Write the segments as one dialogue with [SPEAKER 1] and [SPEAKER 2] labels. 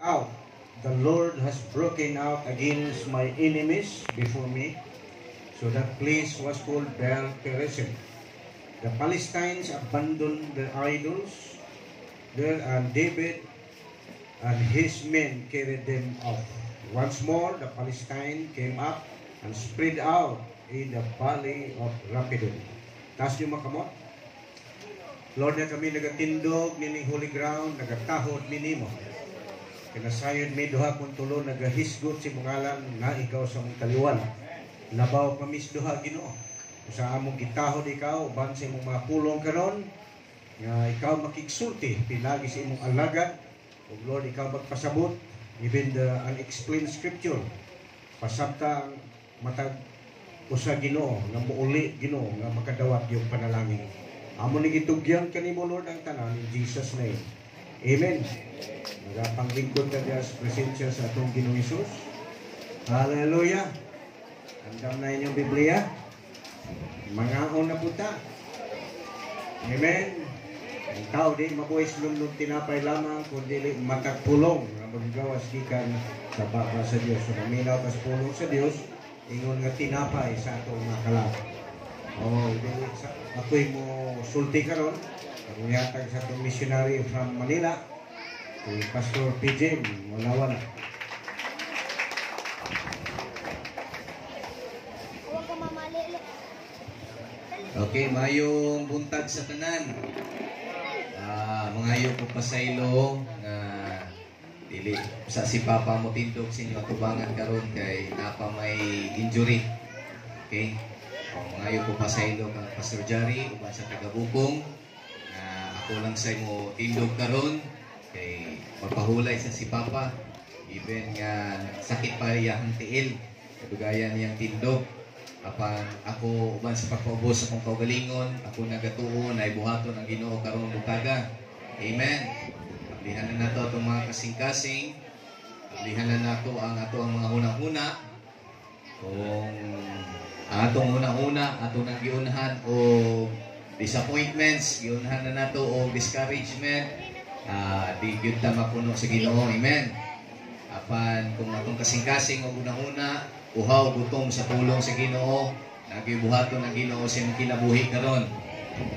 [SPEAKER 1] out. The Lord has broken out against my enemies before me. So that place was called Baal Perazim. The Palestinians abandoned their idols there, and David and his men carried them off. Once more, the Palestine came up and spread out in the valley of Rapidon. Taas niyo makamot. Lord, na kami nagatindog nining holy ground, nagatahod minimo. Kinasayod mi duha kung tulo nagahisgot si mungalan na ikaw sa mong taliwan. Labaw kamis duha Ginoo. Sa among gitahod ikaw, ban sa imong mga pulong karon, nga ikaw makigsulti, pinagi sa imong alagad. O Lord, ikaw magpasabot, even the unexplained scripture. Pasabta ang matag usa Ginoo, nga muuli Ginoo, nga makadawat yung panalangin. Amon ni gitugyan kanimo Lord ang tanan in Jesus name. Amen. Nagapanglingkod ka diya sa presensya sa atong Ginoong Hesus. Hallelujah. Andam na inyong Biblia. Mga una puta. Amen. Ang tao di mabuhay lumlum tinapay lamang kundi matagpulong nga maggawas gikan sa baba sa Dios. So maminaw kas pulong sa Dios ingon nga tinapay sa atong mga kalab. Oh, ako'y mo sulti karon. Ang yatag sa itong missionary from Manila, si Pastor PJ Wala.
[SPEAKER 2] Okay, mayong buntag sa tanan. Mangayo ko pasaylo nga dili sa si Papa mo tindog sinyo atubangan karon kay napa may injury. Okay? Mangayo ko pasaylo kang Pastor Jari uban sa taga-Bukong. Ako lang sa mo tindog karon kay magpahulay sa si Papa. Even nga sakit pa iyang tiil, kadugayan niyang tindog. Apan ako uban sa pagpaubos sa akong kaugalingon, ako nagatuon ay buhaton ang Ginoo karon butaga. Amen. Paglihan na nato atong mga kasing-kasing. Paglihan na nato ang mga hunahuna. Kung atong hunahuna, atong nang giunahan o disappointments, giunahan na nato o discouragement, di gyud ta mapuno sa Ginoo. Amen. Apan kung atong kasing-kasing o hunahuna, uhaw gutom sa tulong sa Ginoo, nagibuhaton ang Ginoo sa imong kinabuhi karon.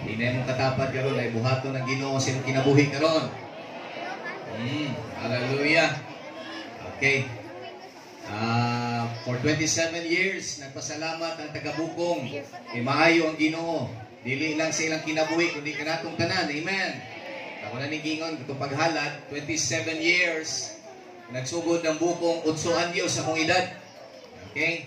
[SPEAKER 2] Di na imong katapat karon ay buhaton ang Ginoo sa imong kinabuhi karon. Hallelujah. Okay. For 27 years nagpasalamat ang taga-Bukong. Maayo ang Ginoo. Dili lang sa ilang kinabuhi kundi kanatong tanan. Amen. Ako na nigingon katong paghalad 27 years nagsugod ng Bukong 8 anyos sa akong edad. Okay?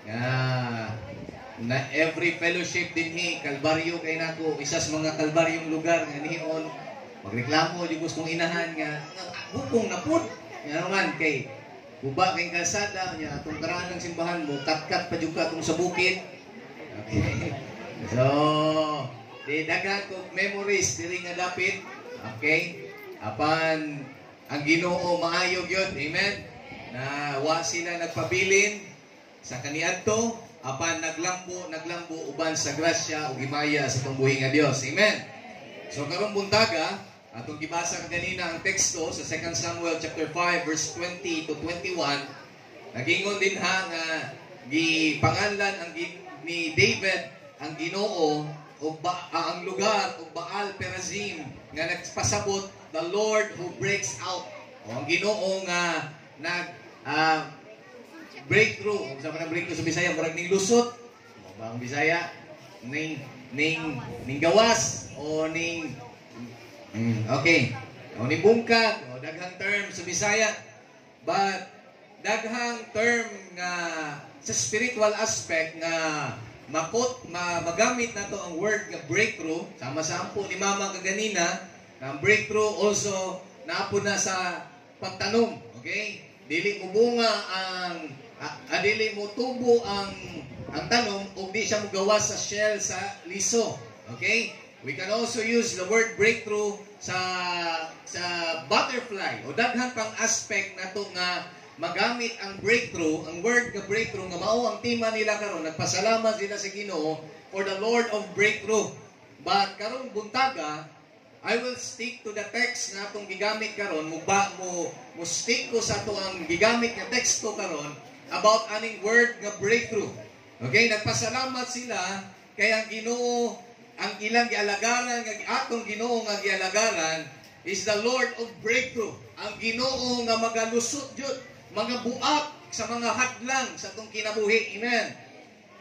[SPEAKER 2] Na every fellowship dinhi kalbaryo kay nako isas mga kalbaryong lugar nga nion magreklamo di gustong inahan nga Bukong na pud nga naman kay guba kay kalsada nya atong karaan ng simbahan mo katkat pa jud ka atong sa bukid. Okay. So di daghan ko memories diri nga dapit. Okay? Apan ang Ginoo maayo gyud. Amen. Na wa sila nagpabilin sa kaniadto apan naglambo uban sa grasya ug himaya sa itong buhi nga Dios. Amen. So karong buntaga atong gibasa kanina ang teksto sa 2 Samuel chapter 5 verse 20 to 21. Nagingon din ha nga gipanganlan ni David ang Ginoo o ang lugar o Baal Perazim nga nagpasabot the Lord who breaks out. O ang Ginoo nga breakthrough. Sa mga breakthrough sa Bisaya, murag ning lusot. O ba ang Bisaya? Ning gawas o ning okay. O ning bungkag o daghang term sa Bisaya. But daghang term nga sa spiritual aspect nga magamit nato ang word nga breakthrough. Sama-sampo ni Mama kaganina na breakthrough also naapo na sa pagtanom. Okay? Dili mo bunga dili mo tubo ang tanom ug di siya mogawas sa shell sa liso. Okay? We can also use the word breakthrough sa butterfly o daghang pang aspect nato nga magamit ang breakthrough, ang word nga breakthrough nga mao ang tema nila karon. Nagpasalamat sila sa Ginoo for the Lord of breakthrough. But karong buntaga I will stick to the text na atong gigamit karon, mo stick ko sa ato ang gigamit na teksto karon about aning word nga breakthrough. Okay, nagpasalamat sila kay ang Ginoo, ang ilang gialagaran nga atong Ginoo nga gialagaran is the Lord of breakthrough. Ang Ginoo nga magalusot jud, mga buak sa mga hadlang sa atong kinabuhi. Amen.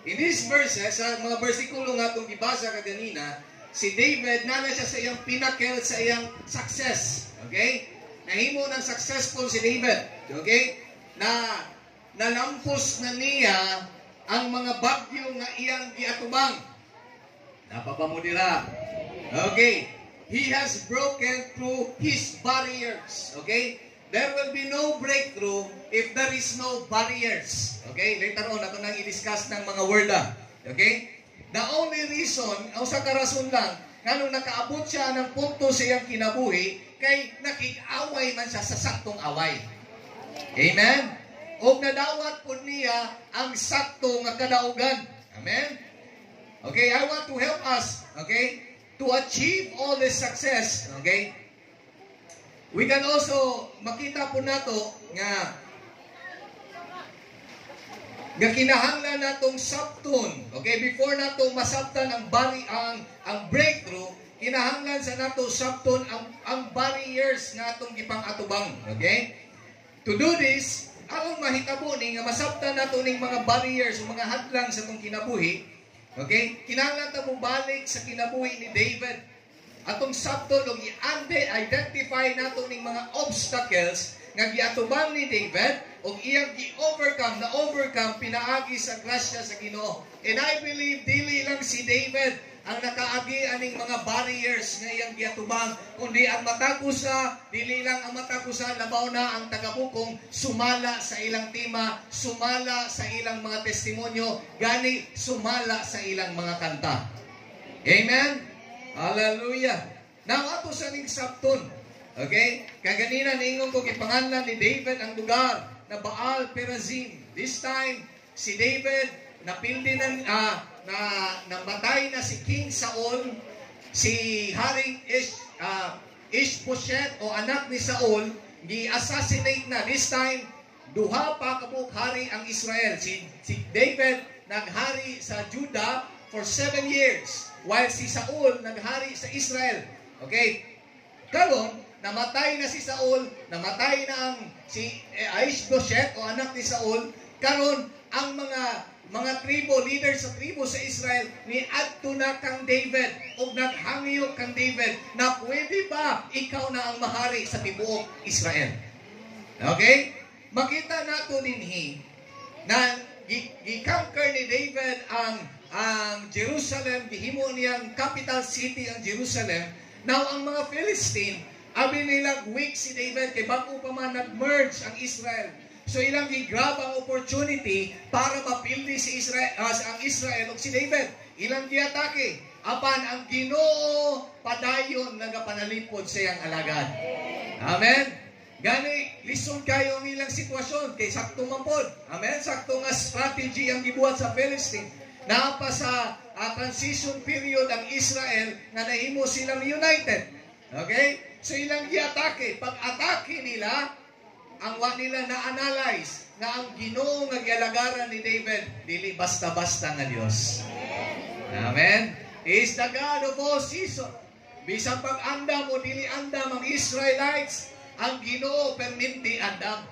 [SPEAKER 2] In these verses, sa mga bersikulo nga atong gibasa kaganina, si David, nana siya sa iyang pinnacle, sa iyang success. Okay? Nahimo ng successful si David. Okay? Na nalampos na niya ang mga bagyo nga iyang giatubang. Napapamudira. Okay? He has broken through his barriers. Okay? There will be no breakthrough if there is no barriers. Okay? Later on, ato nang i-discuss ng mga word. Okay? The only reason, o sa karason lang, kanong nakaabot siya ng punto sa iyang kinabuhi, kay nakik-away man siya sa saktong away. Amen? O nadawat po niya ang sakto nga kadaugan. Amen? Okay, I want to help us, okay, to achieve all this success, okay? We can also, makita po nato nga kinahanglan natong sabton. Okay, before nato masabtan ang breakthrough, kinahanglan sa nato sabton ang barriers nga atong gipang-atubang. Okay? To do this, aron mahitabo ni nga masabtan nato ning mga barriers o mga hadlang sa atong kinabuhi. Okay? Kinahanglan ta mo balik sa kinabuhi ni David. Atong sabton og i-identify nato ning mga obstacles nga giatubang ni David o iyang overcome pinaagi sa grasya sa Ginoo. And I believe dili lang si David ang nakaagi aning mga barriers nga iyang giatubang, kundi ang matagusa, dili lang ang matagusa, labaw na ang tagabukong sumala sa ilang tima, sumala sa ilang mga testimonyo, gani sumala sa ilang mga kanta. Amen? Hallelujah. Now ato sa ning sabton. Okay? Kaganina ningon ko kipanganlan ni David ang lugar na Baal Perazim. This time, si David napildi namatay na si King Saul, si Haring Ishbosheth o anak ni Saul, gi-assassinate na. This time, duha pa kabuk hari ang Israel. Si David naghari sa Judah for 7 years, while si Saul naghari sa Israel. Okay? Karon, namatay na si Saul, namatay na ang si Ishbosheth o anak ni Saul. Karon ang mga tribo, leaders sa tribo sa Israel, niadto na kang David o naghangyo kang David na pwede ba ikaw na ang mahari sa tibuok Israel. Okay? Makita nato dinhi na gi-conquer ni David ang Jerusalem, gihimo niyang capital city ang Jerusalem. Now ang mga Philistine, abi nila weak si David kay bago pa man nag-merge ang Israel. So ilang gi-grab ang opportunity para mapildi si Israel, ang Israel o si David. Ilang giatake. Apan ang Ginoo padayon nagapanalipod sa iyang alagad. Amen. Gani lison kayo ang ilang sitwasyon kay sakto man pod. Amen. Sakto nga strategy ang gibuhat sa Philistine. Napa sa transition period ang Israel nga nahimo silang united. Okay? So ilang giatake. Pag-atake nila, ang wa nila na-analyze na ang Ginoo nga gialagaran ni David, dili basta-basta nga Dios. Amen? He is the God of all season. Bisan pag-andam o dili andam ang Israelites, ang Ginoo perminti andam.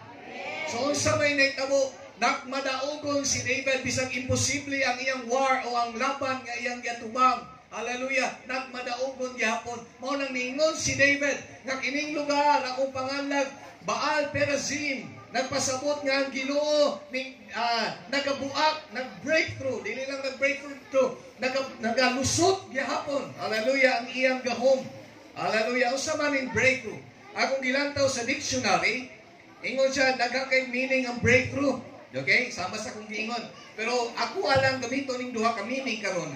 [SPEAKER 2] So unsa may nahitabo, nakmadaogon si David bisag imposible ang iyang war o ang laban nga iyang giatubang. Hallelujah. Nagmadaogon gyapon. Mao nang ningon si David nga kining lugar akong pangalag Baal Perazim. Nagpasabot nga ang Ginoo ning nagabuak, nag-breakthrough, dili lang nag-breakthrough, nagalusot gyapon. Hallelujah ang iyang gahom. Hallelujah. Usa man in breakthrough. Akong gilantaw sa dictionary, ingon siya daghang kay meaning ang breakthrough. Okay? Sama sa kong giingon. Pero ako alang gamito ning duha ka meaning karon.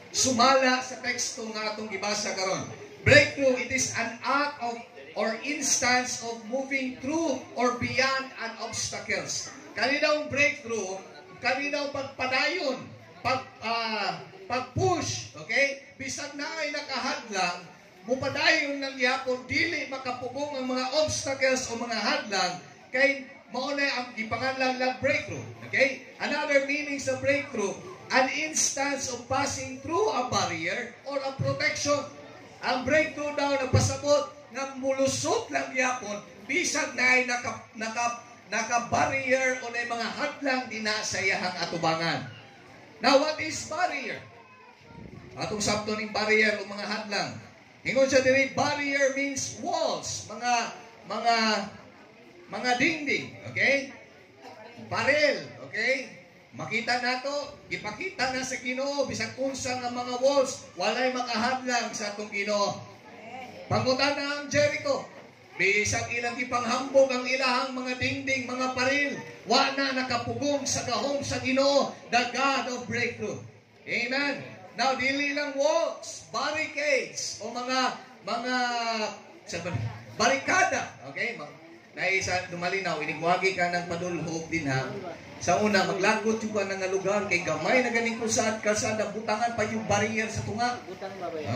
[SPEAKER 2] Sumala sa teksto nga atong gibasa karon. Breakthrough, it is an act of or instance of moving through or beyond an obstacles. Kaninaong breakthrough, kaninaong pagpadayon, pag-push, okay? Bisag na ay nakahadlang, mupadayon ng yapon dili makapugong ang mga obstacles o mga hadlang kay mao na ang gipanganlan lang breakthrough. Okay? Another meaning sa breakthrough, an instance of passing through a barrier or a protection. Ang breakthrough daw nagpasabot nga mulusot lang yapon bisag na ay naka-barrier o na mga hadlang dinasayahang atubangan. Now, what is barrier? Atong sabto ning barrier o mga hadlang. Ingon siya diri, barrier means walls, mga dingding, okay? Barrel, okay? Makita nato, ipakita na sa Ginoo bisag unsa nga mga walls walay makahadlang sa atong Ginoo. Pangutan na ang Jericho, bisag ilang ipanghambog ang ilahang mga dingding, mga paril, wa na nakapugong sa gahom sa Ginoo, the God of breakthrough. Amen. Now, dili lang walls, barricades, o mga barikada. Okay? Naisa, dumalinaw, inigwagi ka ng padulhog din ha. Sa una, maglagot yung ka ng lugar, kay gamay na ganing kusad, kalsada, butangan pa yung barrier sa tunga.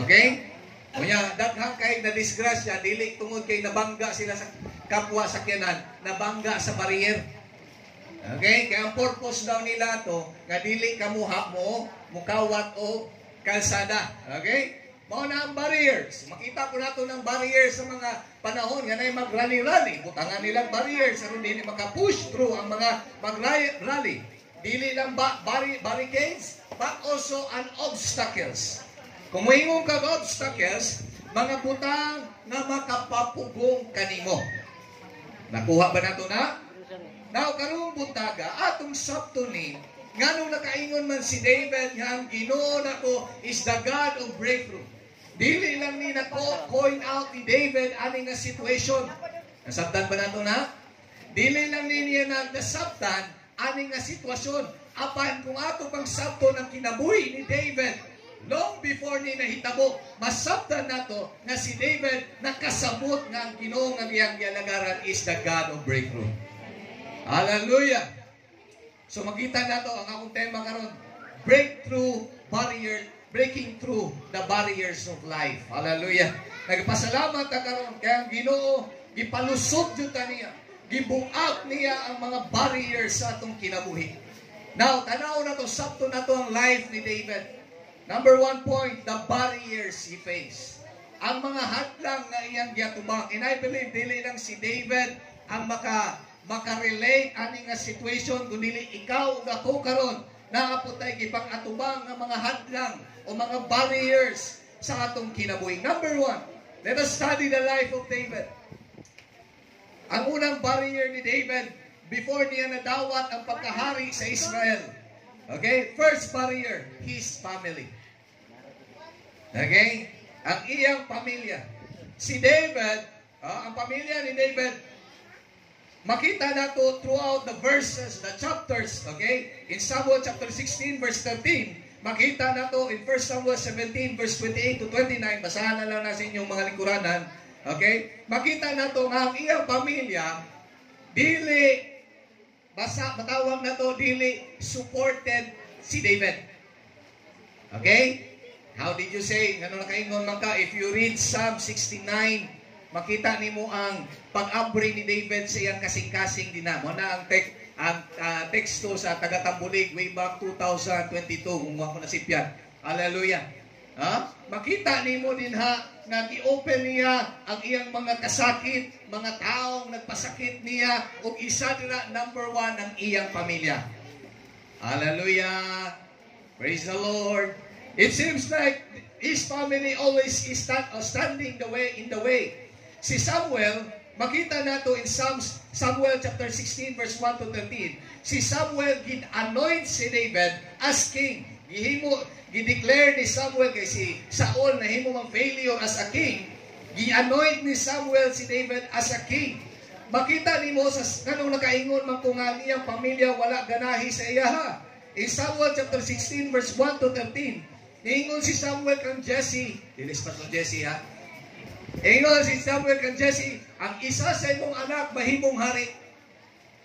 [SPEAKER 2] Okay? Kunya, daghang kay na disgrasya, dili tungod kay nabangga sila sa kapwa sakyanan, nabangga sa barrier. Okay? Kaya ang purpose daw nila to, nga dili kamuha mo, mukawat o kalsada. Okay? Mao na ang barriers. Makita ko nato ng barriers sa mga panahon nga nay mag-rally-rally. Butangan nilang barriers aron dili maka-push through ang mga mag-rally. Dili lang barricades, but also an obstacles. Kung moingon kag obstacles, mga butang na makapapugong kanimo. Nakuha ba nato na? Now, karong buntaga, atong sabto ni, nganong nakaingon man si David nga ang Ginoo nako is the God of breakthrough. Dili lang ni nako point out ni David ani nga situation. Nasabtan ba nato na? Dili lang ni niya nasabtan ani nga sitwasyon. Apan kung ato pang sabto ng kinabuhi ni David, long before ni nahitabo, masabtan nato nga si David nakasabot nga ang Ginoo nga iyang gialagaran is the God of breakthrough. Hallelujah! So makita nato ang akong tema karon, breakthrough barrier, breaking through the barriers of life. Hallelujah! Nagpasalamat ta karon kay ang Ginoo gipalusot jud ta niya, gibuak niya ang mga barriers sa atong kinabuhi. Now, tanaw na to, sabto na to ang life ni David. Number 1 point, the barriers he faced. Ang mga hadlang na iyang giatubang. And I believe dili lang si David ang makarelate ani nga situation kundi ikaw ug ako karon naapotay gipang-atubang nga mga hadlang o mga barriers sa atong kinabuhi. Number 1, let us study the life of David. Ang unang barrier ni David before niya nadawat ang pagkahari sa Israel. Okay? First barrier, his family. Okay? Ang iyang pamilya. Si David, ang pamilya ni David, makita nato throughout the verses, the chapters, okay? In Samuel chapter 16 verse 13, makita nato in 1 Samuel 17 verse 28 to 29, basahan na lang natin yung mga lingkuranan, okay? Makita nato nga ang iyang pamilya, dili, matawag nato, dili supported si David. Okay? How did you say? Ano nakaingon man ka? If you read Psalm 69, makita nimo ang pag-abri ni David sa iyang kasing-kasing dinamo na ang teksto sa taga-Tambulig way back 2022 kung ako nasipyan. Hallelujah. Makita nimo din ha nga gi-open niya ang iyang mga kasakit, mga taong nagpasakit niya ug isa dira number 1 ang iyang pamilya. Hallelujah. Praise the Lord. It seems like his family always is standing in the way. Si Samuel, makita nato in Samuel chapter 16 verse 1 to 13. Si Samuel gin-anoint si David as king. Gi-declare ni Samuel kay si Saul na himo mang failure as a king. Gi-anoint ni Samuel si David as a king. Makita nimo sa kanang nakaingon man kung ang iyang pamilya wala ganahi sa iya ha. In Samuel chapter 16 verse 1 to 13, ingon si Samuel kang Jesse, dilis pa to Jesse ha. Ingon si Samuel kang Jesse, ang isa sa imong anak mahimong hari.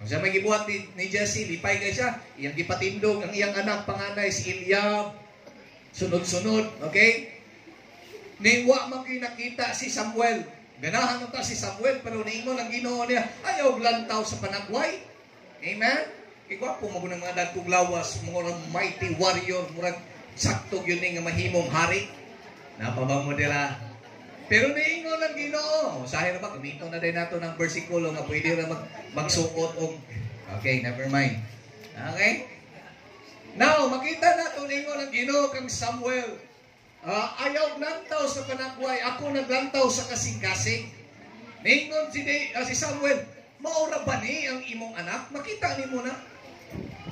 [SPEAKER 2] Kung siya may gibuhat ni Jesse, lipay kay siya, iyang gipatindog ang iyang anak panganay si Eliab. Sunod-sunod, okay? Ni wa man kinakita si Samuel. Ganahan ta si Samuel pero niingon ang Ginoo niya, ayaw lantaw sa panagway. Amen. Igwapo mo ng mga dagkong lawas, mga mighty warrior, murag sakto yun nga mahimong hari. Napaba mo nila. Pero niingon ang Ginoo. Usahay na ba? Gamiton na din nato ng versikulo nga pwede na magsuot og. Okay, never mind. Okay? Now, makita nato niingon ang Ginoo kang Samuel. Ayaw lantaw sa panagway, ako naglantaw sa kasing-kasing. Ningon si Samuel, maura ba ni ang imong anak? Makita ni mo na.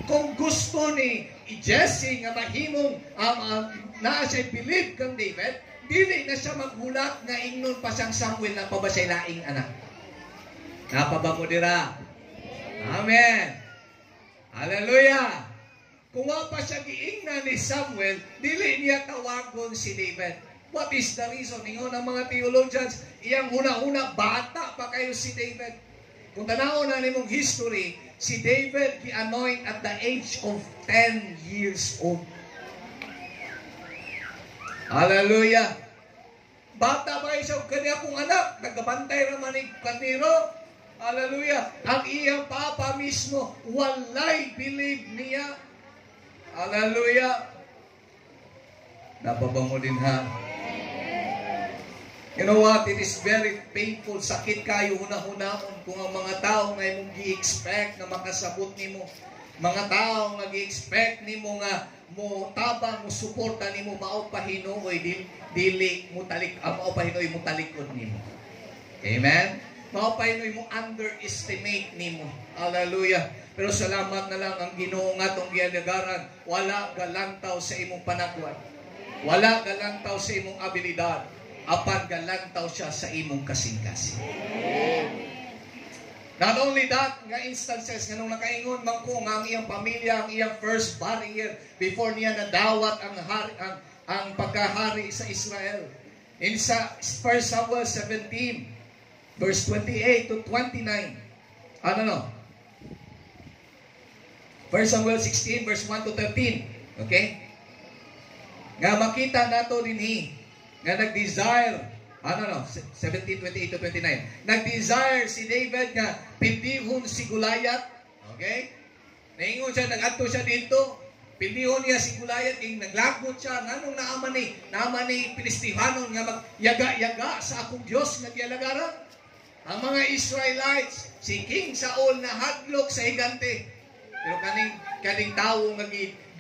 [SPEAKER 2] Kung gusto ni Jesse nga mahimong naa siya believe kang David, dili na siya maghulat nga ingnon pa siyang Samuel na pabasay laing anak. Napaba mo dira. Amen. Hallelujah. Kung pa siya giingnan ni Samuel, dili niya tawagon si David. What is the reason? Ingon ang mga theologians, iyang una-una, bata pa kayo si David. Kung tanaw na nimong history, si David gi-anoint at the age of 10 years old. Hallelujah! Bata pa siya, kanya kong anak, nagkabantay naman ni Kaniro. Hallelujah! Ang iyang papa mismo, walay believe niya. Hallelujah! Napaba mo din ha? You know what? It is very painful. Sakit kayo hunahunahon kung ang mga tao nga mong gi-expect na makasabot nimo. Mga tao nga gi-expect nimo nga mo tabang mo suporta nimo mao pa Hinoy dili mo talik mao pa Hinoy mo talikod nimo. Amen. Mao pa Hinoy mo underestimate nimo. Hallelujah. Pero salamat na lang ang Ginoo nga tong gialagaran, wala galantaw sa imong panagway. Wala galantaw sa imong abilidad. Apan galantaw siya sa imong kasing-kasing. Not only that, nga instances nga nung nakaingon man ko nga ang iyang pamilya, ang iyang first barrier before niya nadawat ang pagkahari sa Israel. In sa 1 Samuel 17 verse 28 to 29. Ano no? 1 Samuel 16 verse 1 to 13. Okay? Nga makita nato dinhi nga nag-desire, 17:28 to 29. Nag-desire si David nga pindihon si Goliath. Okay? Naingon siya, nag-adto siya dito. Pindihon niya si Goliath, naglagot siya. Nganong naaman ni Pilistihanon nga magyaga-yaga sa akong Diyos nga gialagaran. Ang mga Israelites, si King Saul na hadlok sa higante. Pero kaning tao nga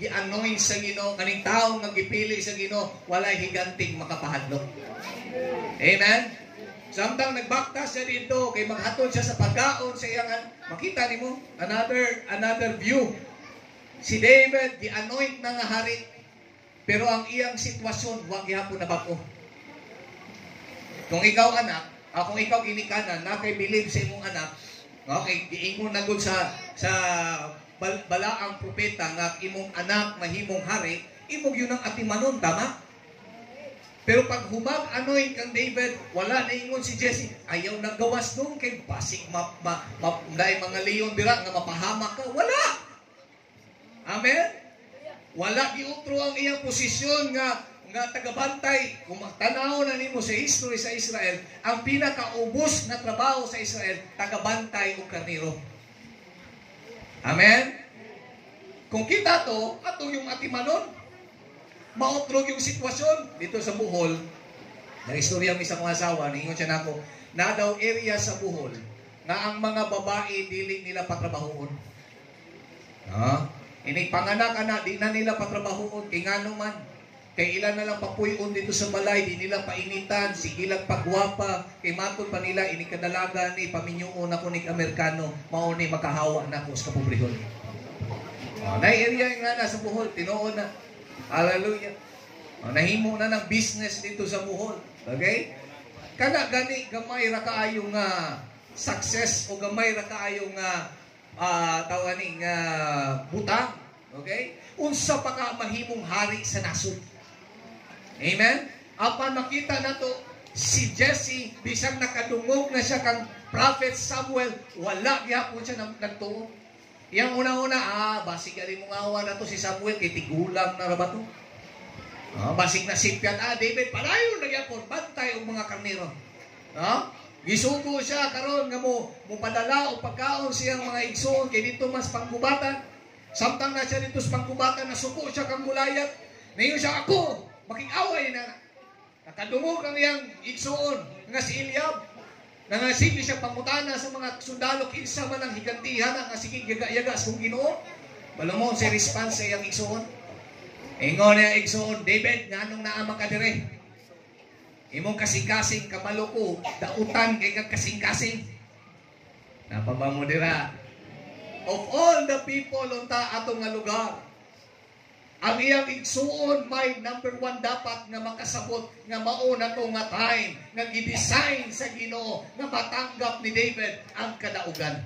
[SPEAKER 2] gi-anoint sa Ginoo, kaning tao nga gipili sa Ginoo, walay higanting makapahadlok. Amen. Samtang nagbaktas siya dito kay maghatod siya sa pagkaon sa iyang makita nimo another view. Si David gi-anoint na nga hari, pero ang iyang sitwasyon wa gihapon nabag-o. Kung ikaw anak, kung ikaw ginikanan na kay believe sa imong anak, okay, giingon na gud sa bala ang propeta nga imong anak mahimong hari, imong yun ang atimanon, tama? Pero pag humag-anoint kang David, wala na ingon si Jesse, ayaw nagawas doon kay basig dahil mga leon dira nga mapahamak ka. Wala! Amen? Wala giutro ang iyang posisyon nga tagabantay. Kung magtanaw na nimo sa history sa Israel, ang pinakaubos na trabaho sa Israel, tagabantay o karniro. Amen? Kung kita to, ato yung atimanon, mautrog yung sitwasyon dito sa Bohol. Nag-istorya mo isang mga asawa, ningon siya na ako, na daw area sa Bohol, na ang mga babae, dili nila patrabahoon. Ini panganak-anak, di na nila patrabahoon, kay nga naman, kay ilan na lang papuyon dito sa balay, di nila painitan, sigilang pagwapa, kay matol pa nila, ini kadalaga ni paminyuon ako ni Amerikano, mauni makahawa na ako sa kapobrehon. Na-area nga na sa Bohol, tinuon na. Hallelujah. Nahimo na ng business dito sa Bohol. Okay? Kana gani, gamay ra kaayo nga success o gamay ra kaayo nga tawaning butang. Okay? Unsa pa ka mahimong hari sa nasod. Amen? Apan makita na to, si Jesse, bisang nakadungog na siya kang Prophet Samuel, wala gyapon siya nagtuo. Yang una-una, basig ali mong awa na to si Samuel, kay tigulang na ba to? Basig na sipyan, David, palayo na yapon, bantay ang mga karnero. Gisugo siya karon nga mo padala o pagkaon siyang mga igsoon kay dito mas panggubatan. Samtang na siya dito sa panggubatan, nasuko siya kang Gulayat. Ngayon siya, ako, makikaway na. Nakadungog ang iyang igsoon nga si Eliab. Nangasigi siya pangutana sa mga sundalo, kinsa man ang higantihan nga sige yaga-yaga sa Ginoo. Balamo sa response sa iyang igsoon. Ingon niya igsoon, David, nganong naama ka dire? Imong kasing-kasing kabalo ko, dautan kay kag kasing-kasing. Napaba mo dira. Of all the people unta atong nga lugar, ang iyang igsuon may number 1 dapat nga makasabot nga mao na to nga time nga gi-design sa Ginoo nga matanggap ni David ang kadaugan.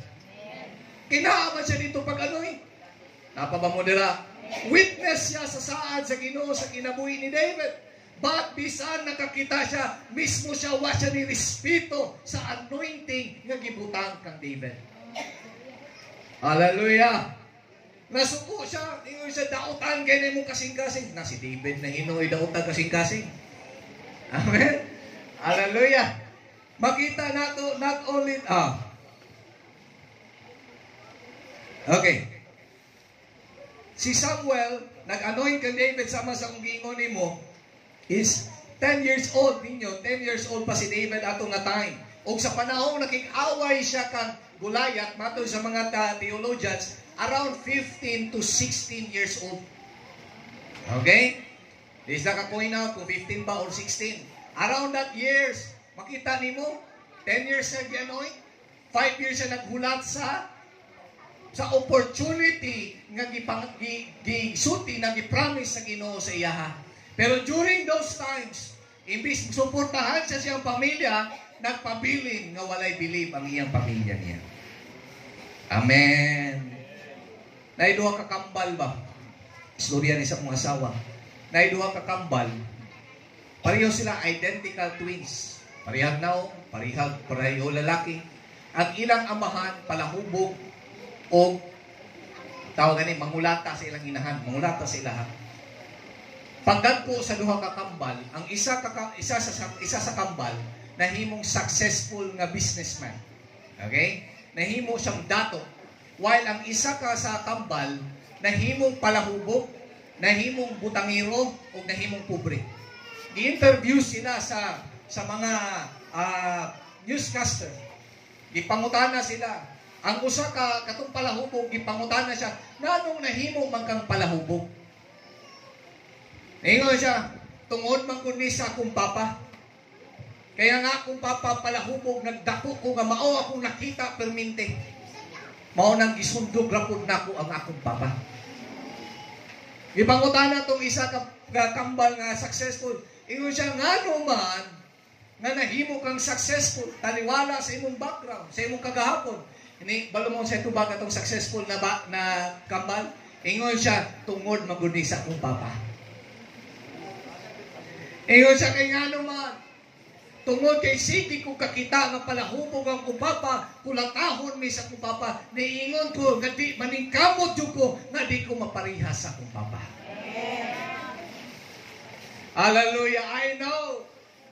[SPEAKER 2] Kinaaman siya dito pag anoy. Napaba mo dira. Witness siya sa saad sa Ginoo sa kinabuhi ni David. But bisan nakakita siya, mismo siya wa siya ni respeto sa anointing nga gibutang kang David. Hallelujah! Nasuko siya, ingon siya, dautan kay nimo kasing-kasing. Na si David na hinoy dautan kasing-kasing. Amen? Hallelujah! Makita nato not only okay. Si Samuel, nag-anoint kang David sama sa kung giingon nimo is 10 years old ninyo. 10 years old pa si David ato nga time. O sa panahon nakik-away siya kang Gulayat, matod sa mga theologians, around 15 to 16 years old. Okay? Di sa ka-point out kung 15 ba or 16. Around that years, makita nimo 10 years na gi-anoint, 5 years na naghulat sa opportunity nga gisulti na gipromise sa Ginoo sa iyaha. Pero during those times, imbis suportahan sa siyang pamilya, nagpabilin nga walay bilib ang iyang pamilya niya. Amen. Naiduha ka kambal ba? Istorya ni sa mga asawa. Naiduha ka kambal. Pareho sila identical twins. Parehag naong, pareho lalaki. Ang ilang amahan palahubog o tawagan ni mangulata sa ilang inahan, mangulata sa ilahan. Pagdagpo sa duha ka kambal, ang isa sa kambal nahimong successful nga businessman. Okay? Nahimo siyang dato. While ang isa ka sa kambal nahimong palahubog, nahimong butangiro o nahimong pobre. I-interview sila sa mga newscaster. Ipangutana sila. Ang usa ka katong palahubog, ipangutana siya, nganong nahimo man kang palahubog? Ingon siya, tungod man kundi sa akong papa. Kaya nga akong papa palahubog, nagdako ko nga mao akong nakita permente. Mao nang gisundog rapod nako ang akong papa. Ipangutana tong isa ka kambal nga successful. Ingon siya, ngano man nga nahimo kang successful, taliwala sa imong background, sa imong kagahapon. Ini balumon sa tubag atong successful na kambal. Ingon siya, tungod maguni sa akong papa. Ingon siya, kay ngano man tungod kay sige ko kakita nga palahubog ang akong papa, kulatahon mi sa akong papa, niingon ko nga di maningkamot jud ko nga di ko maparihas sa akong papa. Hallelujah. I know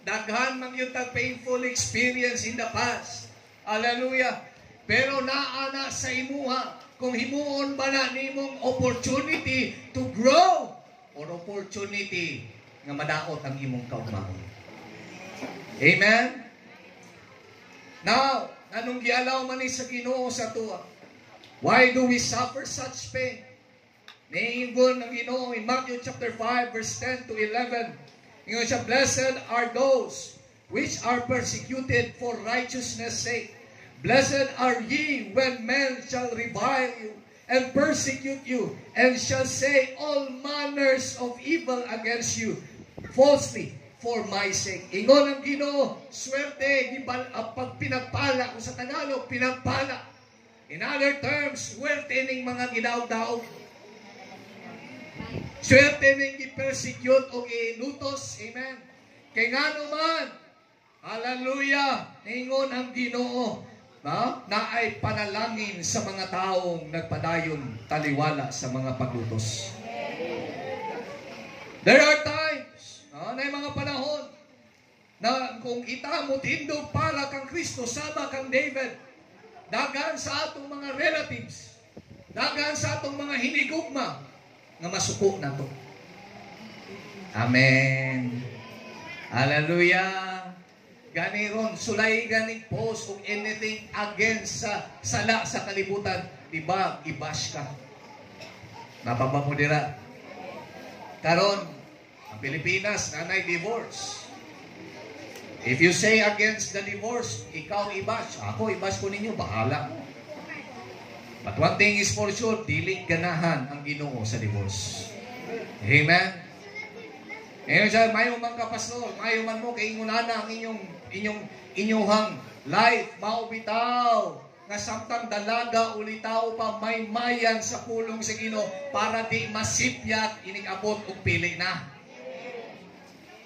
[SPEAKER 2] daghan man yung painful experience in the past. Hallelujah. Pero naana sa imuha kung himuon ba na nimong opportunity to grow or opportunity nga madaot ang imong kaugmahon. Amen? Now, anong gialaw man ni sa Ginoo sa tuwa? Why do we suffer such pain? Niingon ng Ginoo in Matthew chapter 5 verse 10 to 11. Ingon siya, blessed are those which are persecuted for righteousness' sake. Blessed are ye when men shall revile you and persecute you, and shall say all manners of evil against you falsely for my sake. Ingon ang Ginoo, swerte, pag pinagpala, kung sa Tagalog, pinagpala. In other terms, swerte ning mga gidaog-daog. Swerte ning i-persecute o i-lutos. Amen. Kay nga naman, hallelujah, ingon ang Ginoo, na ay panalangin sa mga taong nagpadayon taliwala sa mga paglutos. There are times
[SPEAKER 3] Na mga panahon na kung ita mo tindog para kang Kristo, sama kang David, dagan sa atong mga relatives, dagan sa atong mga hinigugma, nga masuko na to. Amen. Hallelujah. Gani ron, sulay gani post kung anything against sa sala sa kalibutan, diba, i-bash ka. Napaba mo dira. Karon, ang Pilipinas, nanay divorce. If you say against the divorce, ikaw i-bash. Ako, i-bash ko ninyo, bahala mo. But one thing is for sure, dili ganahan ang Ginoo sa divorce. Amen? Ngayon siya, mayo man ka, pastor, mayo man mo, kay ingunana ang inyong life, maubitaw, nga samtang dalaga, ulitaw pa, may mayan sa pulong sa Ginoo, para di masipyat, inig-abot o pili na.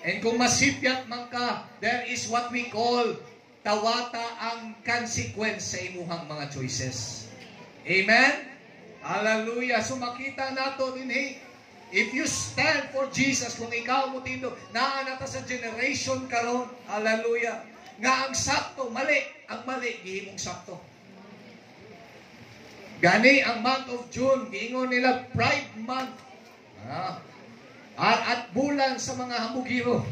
[SPEAKER 3] And kung masipyat man ka, there is what we call tawata ang consequence sa imuhang mga choices. Amen? Hallelujah. So makita nato din, if you stand for Jesus, kung ikaw mo tindo, naanata sa generation karon, hallelujah, nga ang sakto, mali, ang mali, gihimong sakto. Gani ang month of June, giingon nila Pride Month. At bulan sa mga hamugiro.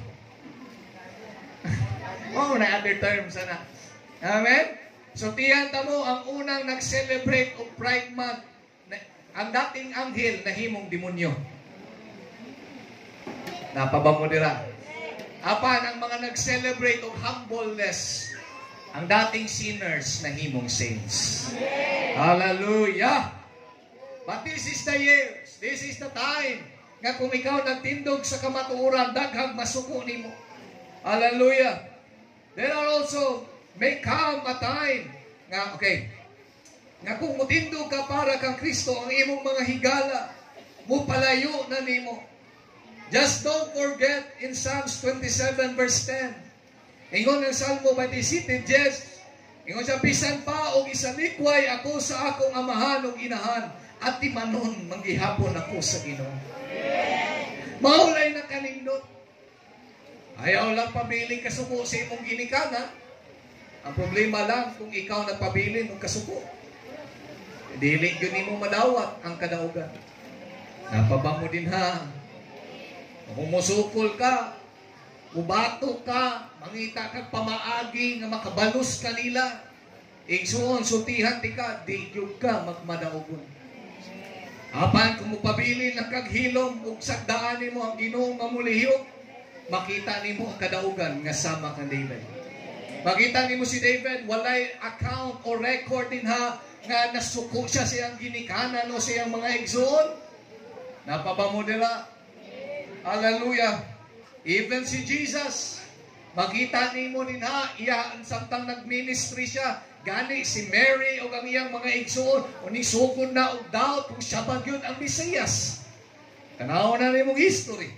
[SPEAKER 3] Oh, na other terms na. Amen? So tiyan mo ang unang nag-celebrate of Pride Month, ang dating anghel na himong demonyo. Napaba mo dira. Apan ang mga nag-celebrate of humbleness, ang dating sinners na himong saints. Hallelujah! But this is the years, this is the time, nga kung ikaw nagtindog sa kamatuoran, daghang masuko nimo. Hallelujah! There are also, may come a time, nga, nga kung mutindog ka para kang Kristo, ang imong mga higala, mupalayo na nimo. Just don't forget in Psalms 27 verse 10. Ingon ng Salmo 27, ingon siya, bisan pa og isalikway ako sa akong amahan og inahan, at timanon manggihapon ako sa Ginoo. Maulay na kanindot. Ayaw lang pabiling kasuko sa imong ginikanan. Ang problema lang kung ikaw nagpabilin ng kasuko. Dili yun mo madawat ang kadaugan. Napaba mo din ha. Kung musukol ka, ubato ka, mangita kag pamaagi nga makabalos kanila, igsuon, sutihan ti ka, di yun ka magmadaugon. Apan kung mupabilin ng kaghilom ug sagdaan nimo ang Ginoo nga mulihok, makita nimo ang kadaugan nga sama kang David. Makita nimo si David, walay account o record din ha nga nasuko siya siyang ginikanan o siyang mga igsuon. Napaba mo nila. Hallelujah. Even si Jesus, makita nimo din ha, iya samtang nagministry siya, gani si Mary o ang iyang mga igsuon, o ni sugod na og doubt kung siya ba yun ang Mesiyas. Tanaw na nimong history.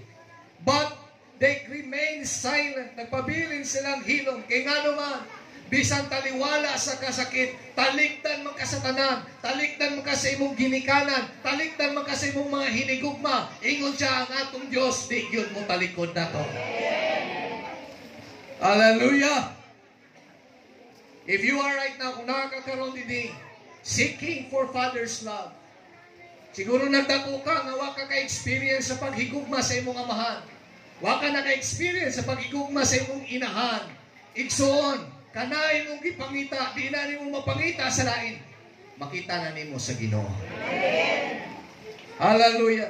[SPEAKER 3] But they remain silent. Nagpabilin silang hilom. Kaya nga naman, bisan taliwala sa kasakit, talikdan man ka sa tanan, talikdan man ka sa imong ginikanan, talikdan man ka sa imong mga hinigugma, ingon siya ang atong Diyos, di yun mo talikod na to. Hallelujah! If you are right now, kung nakakaroon din, seeking for Father's love, siguro nagdako ka, nga waka ka-experience sa paghigugma sa imong amahan. Waka naka-experience sa paghigugma sa imong inahan. Igsoon, kanay mong gipangita, di na nimo mapangita sa lain. Makita na nimo sa Ginoo. Hallelujah.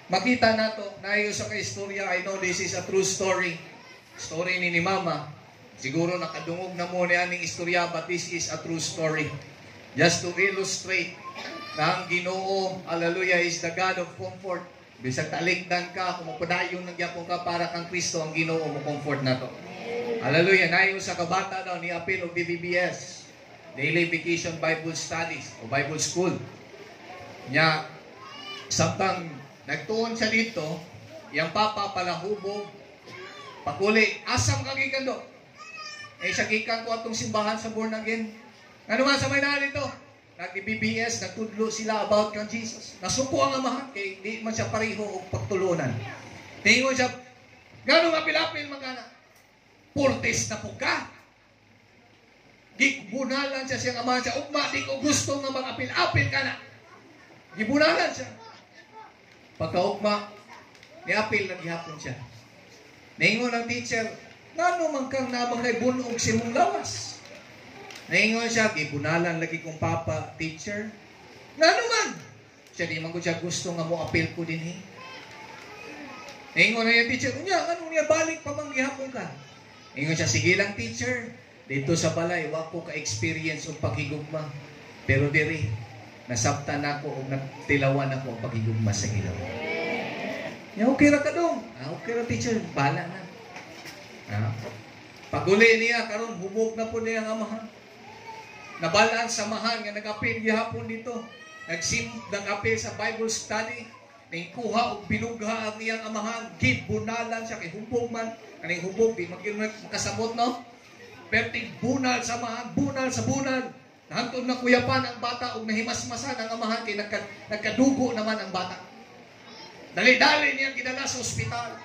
[SPEAKER 3] Makita nato, nayo sa kaistorya, I know this is a true story. Story ni Mama. Siguro nakadungog na mo niya ning istorya, but this is a true story. Just to illustrate na ang Ginoo, hallelujah, is the God of comfort. Bisag talikdan ka, kung mapadayon ng gyapon ka para kang Kristo, ang Ginoo mo comfort na to. Hallelujah. Nayo sa kabata daw ni apil og DBBS, Daily Vacation Bible Studies o Bible School. Nya samtang nagtuon siya dito, yang papa palahubog, pakuli, asam kagikan do. Siya gikan ko atong simbahan sa born again. Ano man sa may narito? Nag-BBS, nagtudlo sila about kang Jesus. Nasuko ang amahan, kay di man siya pareho o pagtulunan. Tingon siya, gano'ng apil-apil magana? Portes na po ka. Gibunalan siya siyang amahan siya, ugma, di ko gusto nga mag-apil-apil ka na. Gibunalan siya. Pagka-ugma, ni-apil na gihapon siya. Naingon ang teacher, ngano man kang namang kay bunog si mong lawas? Naingon siya, gibunalan lagi kong papa, teacher. Ngano man? Siya di man ko siya gusto nga mo apil ko din eh. Naingon na yung teacher, ano niya, balik pa mang gihapon ka. Naingon siya, sige lang teacher, dito sa balay, wa ko ka-experience o paghigugma. Pero diri, nasabtan ako o nagtilawan ako ang paghigugma sa ilaw. Ya, okay ra ka dong. Okay ra teacher, bala na. Paguli niya, karon hubog na po niya ang amahan. Nabala ang samahan nga nag-apil gihapon dito. Nag-apil sa Bible study. Ningkuha o binugha ang iyang amahan. Gibunalan siya kay hubog man. Kaning hubog, di makasabot no? Pero bunal sa amahan, bunal sa bunal. Nahantod na kuyapan ang bata o nahimasmasan ang amahan kay nagkadugo naman ang bata. Dali-dali niya ginala sa ospital.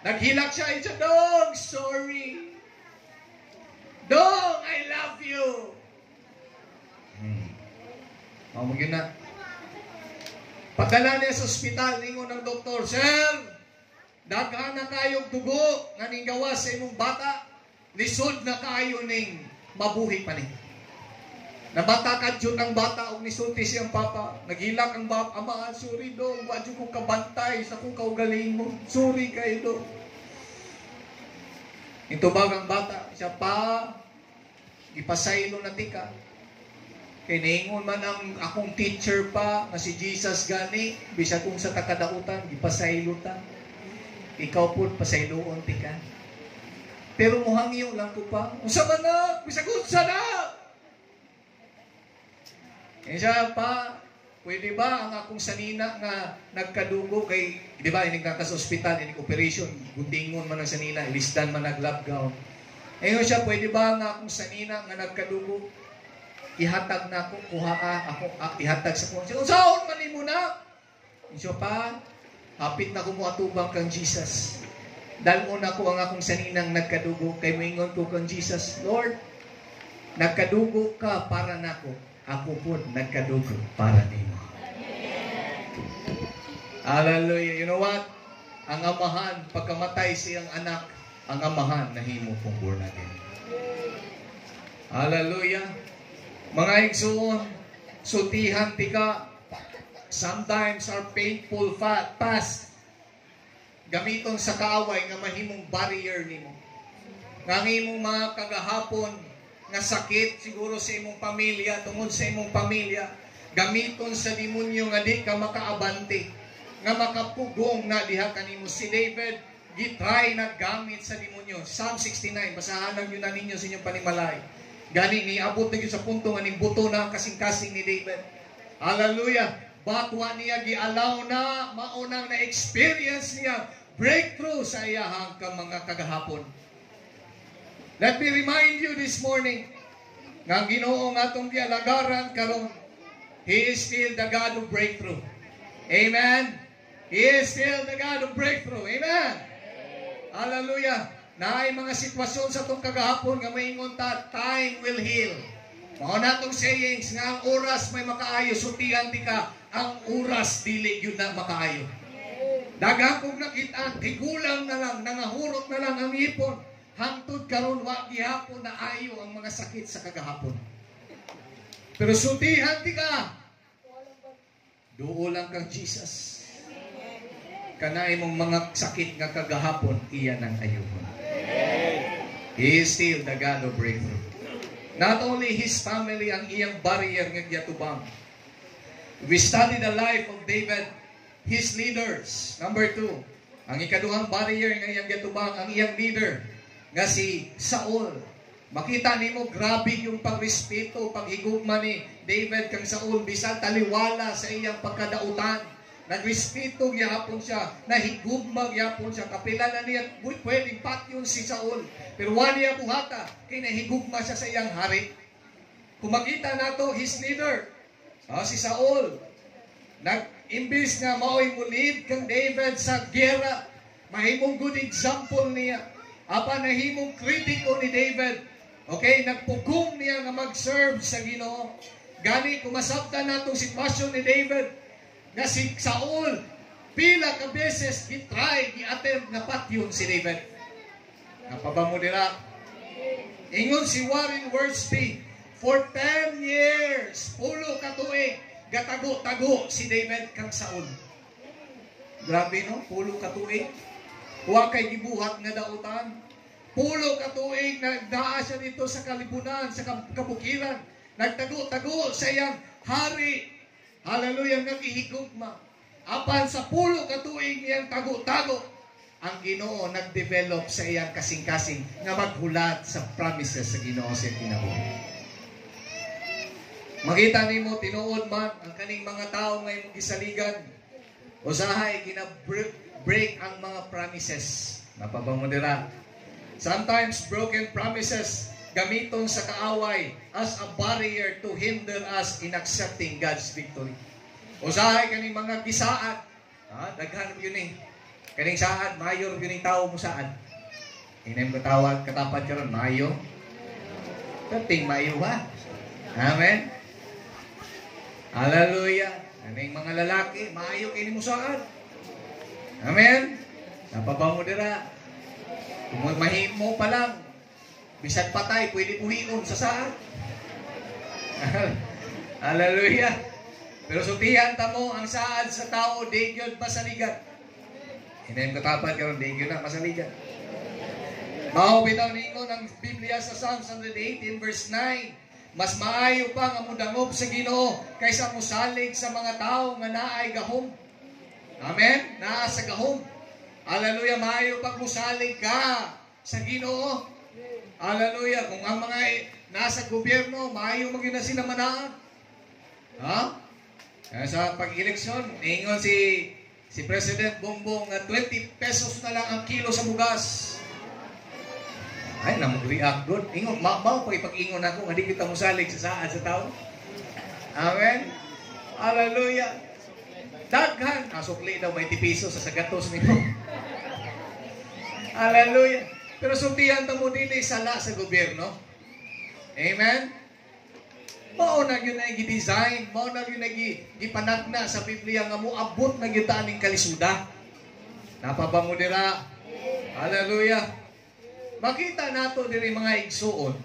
[SPEAKER 3] Naghilak siya, siya, Dong, sorry. Dong, I love you. Mamag yun na. Pagdala niya sa ospital, ningon ng doktor, Sir, daghan na kayong dugo nga ninggawa sa imong bata, lisod na kayo ning mabuhi pa ni. Nabatakad yun ang bata o nisulti siyang papa. Naghilak ang ama, sorry Dong, wadyo ko kabantay sa kong kaugaling mo. Sorry kayo Dong. Ito bagang bata, siya pa, ipasaylo na tika. Kaya naingon man ang akong teacher pa, na si Jesus gani, bisa kung sa takadautan, ipasaylo ta. Ikaw po, pasayloon tika. Pero muhangyo lang ko pa, unsa man na, bisa kung sa na. E siya pa, pwede ba ang akong sanina nga nagkadugo kay, di ba, inig na sa ospital, inig operation, gundingon man ang sanina, ilisdan man nag-lab gown. E siya, pwede ba ang akong sanina nga nagkadugo, ihatag na ako, ihatag sa kong, saan man mo na? E siya pa, hapit na ko mo atubang kang Jesus. Dalon ako ang akong saninang nagkadugo, kay moingon ko kang Jesus, Lord, nagkadugo ka para nako. Ako po nagkadugo para nimo. Hallelujah. You know what? Ang amahan, pagkamatay siyang anak, ang amahan nahimo pong born again. Hallelujah. Mga igsoon, sutihan tika, sometimes our painful past, gamiton sa kaaway nga mahimong barrier nimo. Nga imong mga kagahapon, nga sakit siguro sa imong pamilya, tungod sa imong pamilya, gamiton sa demonyo nga di ka makaabante, nga makapugong na diha kanimo. Si David, gitry na gamit sa demonyo. Psalm 69, basahan lang yun na ninyo sa inyong panimalay. Gani, niabot na yun sa punto nga ning buto na kasing-kasing ni David. Hallelujah! Batwa niya, gialaw na, maunang na-experience niya, breakthrough sa iyahang mga kagahapon. Let me remind you this morning, nga Ginoo nga itong dialagaran karon, He is still the God of breakthrough. Amen? He is still the God of breakthrough. Amen? Hallelujah. Naay mga sitwasyon sa itong kagahapon nga maingon ta, time will heal. Mao na itong sayings nga ang oras may makaayo, sutihan di ka, ang oras dili yun na makaayo. Daghang kong nakita, tigulang na lang, nangahurot na lang ang ipon. Hangtod karon wa gihapon na ayo ang mga sakit sa kagahapon. Pero sutihan ti ka. Duo lang kang Jesus. Kanay mong mga sakit nga kagahapon, iyan ang ayuhon. He is still the God of breakthrough. Not only his family ang iyang barrier nga giyatubang. We study the life of David, his leaders. Number 2, ang ikaduhang barrier nga iyang giyatubang, ang iyang leader nga si Saul. Makita nimo grabe yung pagrespeto, paghigugma ni David kang Saul, bisan taliwala sa iyang pagkadautan. Nagrespeto gyapon siya, nahigugma gyapon siya. Kapila na niya pwedeng patyon si Saul, pero wala niya buhata kay nahigugma siya sa iyang hari. Kung makita nato his leader, si Saul, imbis nga mao'y mulid kang David sa gera, mahimong good example niya. Apan nahimong kritiko ni David. Okay, nagpugong niya nga mag-serve sa Ginoo. Gani kumasabtan natong sitwasyon ni David nga si Saul pila ka beses gitry gi-attempt nga patyon si David. Napabamo nila. Ingon si Warren Worsby, for 10 years, pulo ka tuig, gatago-tago si David kang Saul. Grabe no, pulo ka tuig. Huwag kay gibuhat nga dautan. Pulo ka tuig, nagdaa siya dito sa kalibunan, sa kabukiran. Nagtago-tago sa iyang hari. Hallelujah, nag-ihigugma. Apan sa pulo ka tuig niyang tago-tago, ang Ginoo nag-develop sa iyang kasing-kasing nga maghulat sa promises sa Ginoo sa kinabuhi. Makita nimo tinuod man ang kaning mga tao nga imong gisaligan. Usahay gina-break ang mga promises. Napabamo dira. Sometimes broken promises gamiton sa kaaway as a barrier to hinder us in accepting God's victory. Usahay kaning mga gisaad. Daghan yun eh. Kaning saad, mayor yun yung tao mo saad. Hinay mo tawag, katapat ka ron, mayo. Kating mayo ha. Amen. Hallelujah. Kaning mga lalaki, mayo kayo mo saad. Amen. Napabaw mo dira. Kung mahimo pa lang, bisag patay, pwede puhion sa saad. Hallelujah. Pero sutihan ta mo ang saad sa tao, di yun pasaligan. Hinay mo katapat ka ron, di yun na pasaligan. Mao bitaw ningon ang Biblia sa Psalms 118 verse 9. Mas maayo pa nga mudangob sa Ginoo kaysa musalig sa mga tao nga naay gahom. Amen? Naa sa gahom. Hallelujah, maayo pag musalig ka sa Ginoo. Hallelujah, kung ang mga nasa gobyerno, maayo maging na sila manaan. Ha? Sa pag-eleksyon, ingon si President Bongbong na 20 pesos na lang ang kilo sa bugas. Ay, namag-react good. Ingon, mao pa ipag-ingon ako, hindi kita musalig sa saad sa tao. Amen? Hallelujah. Daghan. Sukli daw, 20 pesos sa sagatos nito. Hallelujah. Pero sultihan ta mo dili sala sa gobyerno. Amen? Mao na yun na i-design, mao na yun na ipanagna sa Biblia nga mo abot na yun ning kalisuda. Napaba mo dira. Hallelujah. Makita nato diri mga igsuon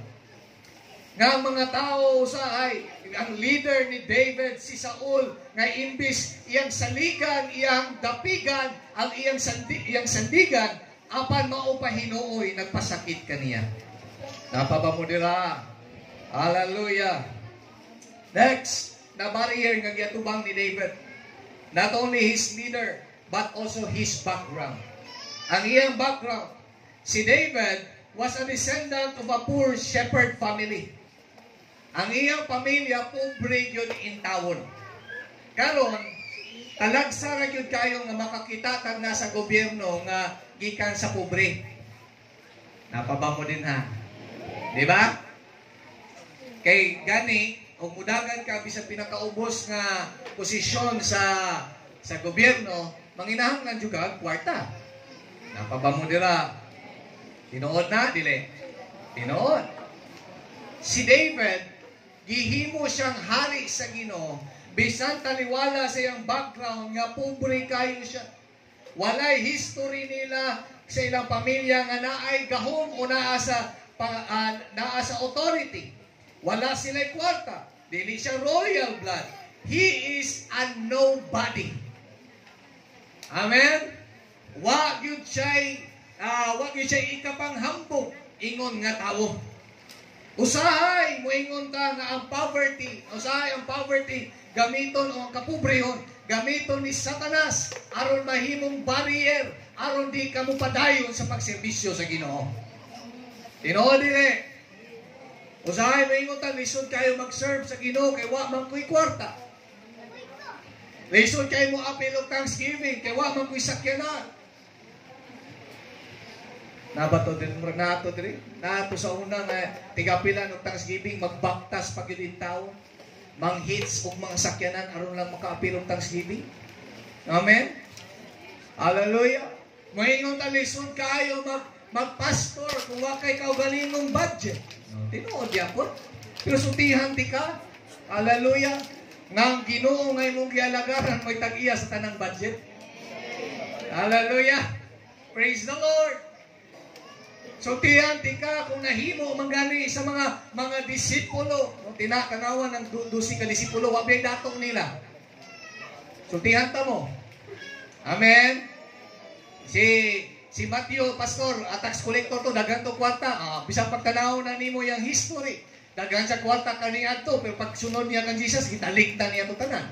[SPEAKER 3] nga mga tao usahay ang leader ni David si Saul nga imbis iyang saligan, iyang dapigan, ang iyang sandigan apan mao pa hinuoy nagpasakit kaniya. Napaba mo dira. Hallelujah. Next, na barrier nga giatubang ni David. Not only his leader but also his background. Ang iyang background, si David was a descendant of a poor shepherd family. Ang iyang pamilya, pobre yun in tawon. Karon, talagsa ra yun kayo nga makakitatag na sa gobyerno nga gikan sa pobre. Napaba mo din ha. Diba? Kay gani, kung mudagan ka bisag pinakaubos nga posisyon sa gobyerno, manginahanglan juga ang kwarta. Napaba mo dira. Tinuod na, dili. Tinuod. Si David, gihimo siyang hari sa Ginoo, bisan taliwala sa iyang background nga pobre kayo siya. Walay history nila sa ilang pamilya nga naay gahom o naa sa authority. Wala sila'y kwarta. Dili siya royal blood. He is a nobody. Amen? Wag yun siya'y ikapanghambog ingon nga tao. Usahay mo ingon ka nga ang poverty, gamiton o ang kapobrehon, gamiton ni Satanas aron mahimong barrier aron di ka mo padayon sa pagserbisyo sa Ginoo. Tinuod dire. Usahay mo ingon ta lisod kayo mag-serve sa Ginoo kay wa man ko'y kwarta. Lisod kayo mo apil og Thanksgiving kay wa man ko'y sakyanan. Nabato din nato diri. Nato sa una nga tigapila ng Thanksgiving magbaktas pag yun tao. Mang hits ug mga sakyanan aron lang makaapil og Thanksgiving. Amen. Hallelujah. Moingon ta lisod kaayo magpastor kung wa kay kaugalingong budget. Tinuod yapon. Pero sutihan ti ka. Hallelujah. Nang Ginoo ngay mong gialagaran mo'y tag-iya sa tanang budget. Hallelujah. Praise the Lord. Sutihan ti ka kung nahimo mangani sa mga disipulo. Tinakanawan ng 12 ka disipulo, wa bay datong nila. Sutihan ta mo. Amen. Si Matthew, pastor, tax collector to, dagan to kwarta. Bisang pagtanaw na nimo yung history. Dagan sa kwarta kaniya to, pero pag sunod niya kan Jesus, gitaliktan niya to tanan.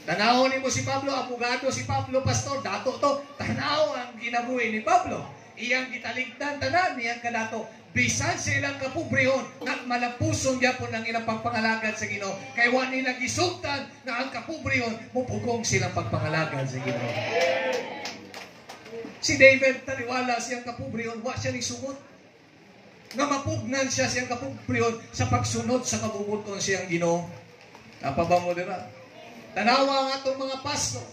[SPEAKER 3] Tanaw nimo si Pablo, abogado si Pablo, pastor, dato to. Tanaw ang ginabuhi ni Pablo. Iyang gitaliktan tanan, iyang kadato. Bisan sa ilang kapubrihon, na malapuson niya po ng ilang pagpangalagad sa Ginoo. Kaya wa nila gisugtan na ang kapubrihon, mupugong silang pagpangalagad sa Ginoo. Si David, taniwala siyang kapubrihon, wa siya ni sugot. Nga mapugnan siya siyang kapubrihon sa pagsunod sa kabubuton siyang Ginoo. Napaba mo dira? Tanawa nga itong mga pastor.